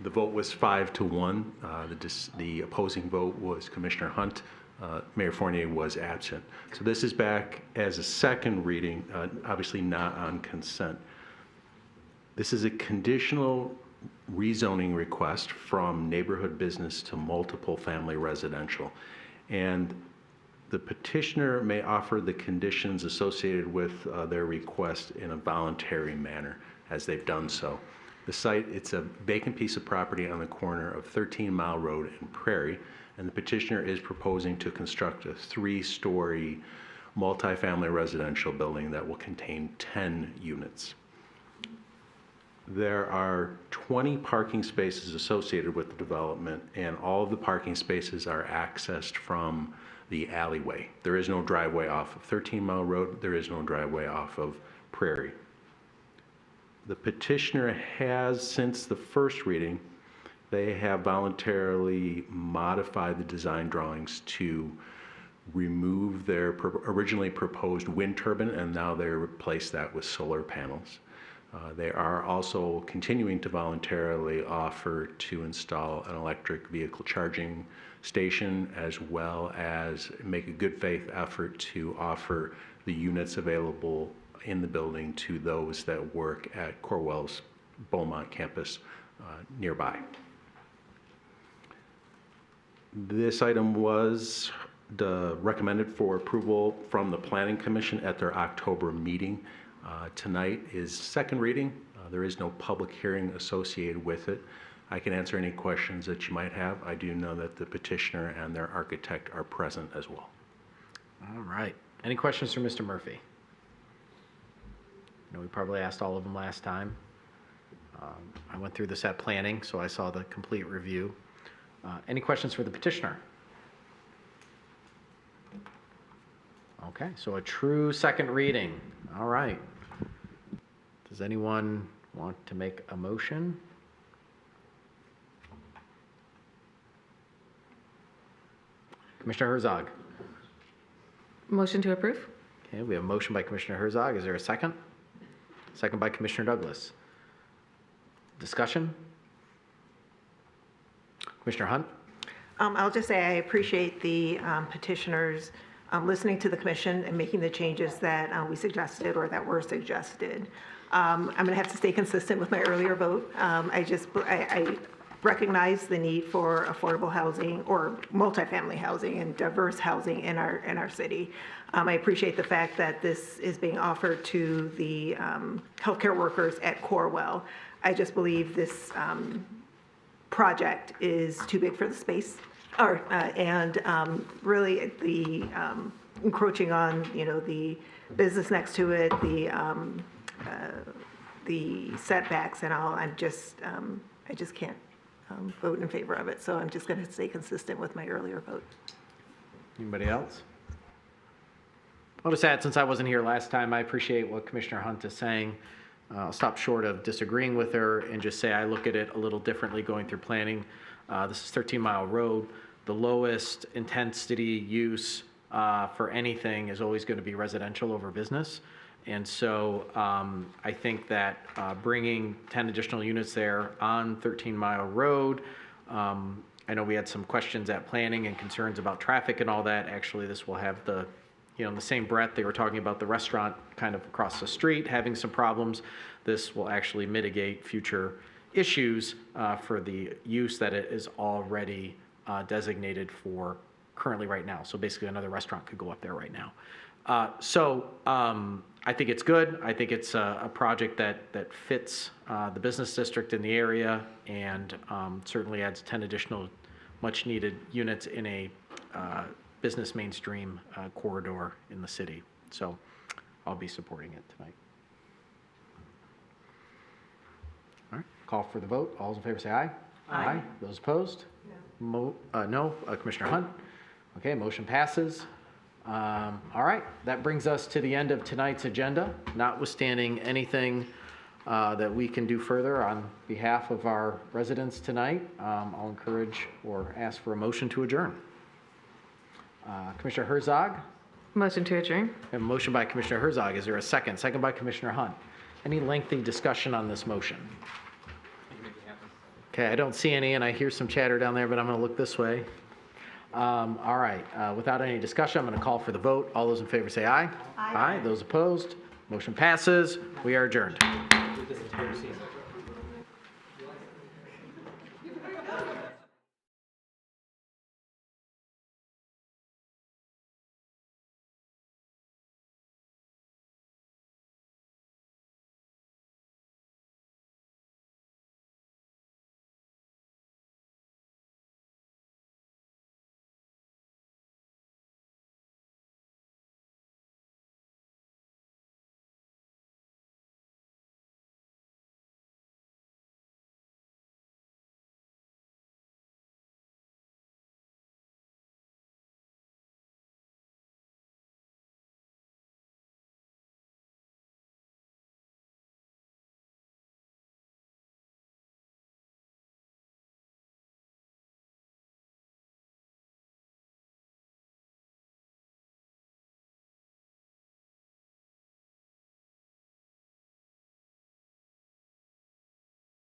The vote was 5-1. The opposing vote was Commissioner Hunt. Mayor Fournier was absent. So this is back as a second reading, obviously not on consent. This is a conditional rezoning request from neighborhood business to multiple family residential. And the petitioner may offer the conditions associated with their request in a voluntary manner, as they've done so. The site, it's a vacant piece of property on the corner of 13 Mile Road and Prairie, and the petitioner is proposing to construct a 3-story multifamily residential building that will contain 10 units. There are 20 parking spaces associated with the development, and all of the parking spaces are accessed from the alleyway. There is no driveway off of 13 Mile Road. There is no driveway off of Prairie. The petitioner has, since the first reading, they have voluntarily modified the design drawings to remove their originally proposed wind turbine, and now they replace that with solar panels. They are also continuing to voluntarily offer to install an electric vehicle charging station, as well as make a good faith effort to offer the units available in the building to those that work at Corwell's Beaumont campus nearby. This item was recommended for approval from the Planning Commission at their October meeting. Tonight is second reading. There is no public hearing associated with it. I can answer any questions that you might have. I do know that the petitioner and their architect are present as well. All right. Any questions for Mr. Murphy? I know we probably asked all of them last time. I went through this at planning, so I saw the complete review. Any questions for the petitioner? Okay, so a true second reading. All right. Does anyone want to make a motion? Commissioner Herzog. Motion to approve? Okay, we have a motion by Commissioner Herzog. Is there a second? Second by Commissioner Douglas. Discussion? Commissioner Hunt? I'll just say I appreciate the petitioners listening to the commission and making the changes that we suggested or that were suggested. I'm going to have to stay consistent with my earlier vote. I recognize the need for affordable housing or multifamily housing and diverse housing in our city. I appreciate the fact that this is being offered to the healthcare workers at Corewell. I just believe this project is too big for the space, and really the encroaching on the business next to it, the setbacks and all. I just can't vote in favor of it. So I'm just going to stay consistent with my earlier vote. Anybody else? I'll just add, since I wasn't here last time, I appreciate what Commissioner Hunt is saying. I'll stop short of disagreeing with her and just say I look at it a little differently going through planning. This is 13 Mile Road. The lowest intensity use for anything is always going to be residential over business. And so I think that bringing 10 additional units there on 13 Mile Road, I know we had some questions at planning and concerns about traffic and all that. Actually, this will have the, in the same breath they were talking about the restaurant kind of across the street having some problems. This will actually mitigate future issues for the use that it is already designated for currently right now. So basically another restaurant could go up there right now. I think it's good. I think it's a project that fits the business district in the area and certainly adds 10 additional much needed units in a business mainstream corridor in the city. So I'll be supporting it tonight. All right, call for the vote. All those in favor say aye. Aye. Those opposed? No. Commissioner Hunt? Okay, motion passes. All right, that brings us to the end of tonight's agenda. Notwithstanding anything that we can do further on behalf of our residents tonight, I'll encourage or ask for a motion to adjourn. Commissioner Herzog? Motion to adjourn. A motion by Commissioner Herzog. Is there a second? Second by Commissioner Hunt. Any lengthy discussion on this motion? Okay, I don't see any, and I hear some chatter down there, but I'm going to look this way. All right, without any discussion, I'm going to call for the vote. All those in favor say aye. Aye. Those opposed? Motion passes. We are adjourned.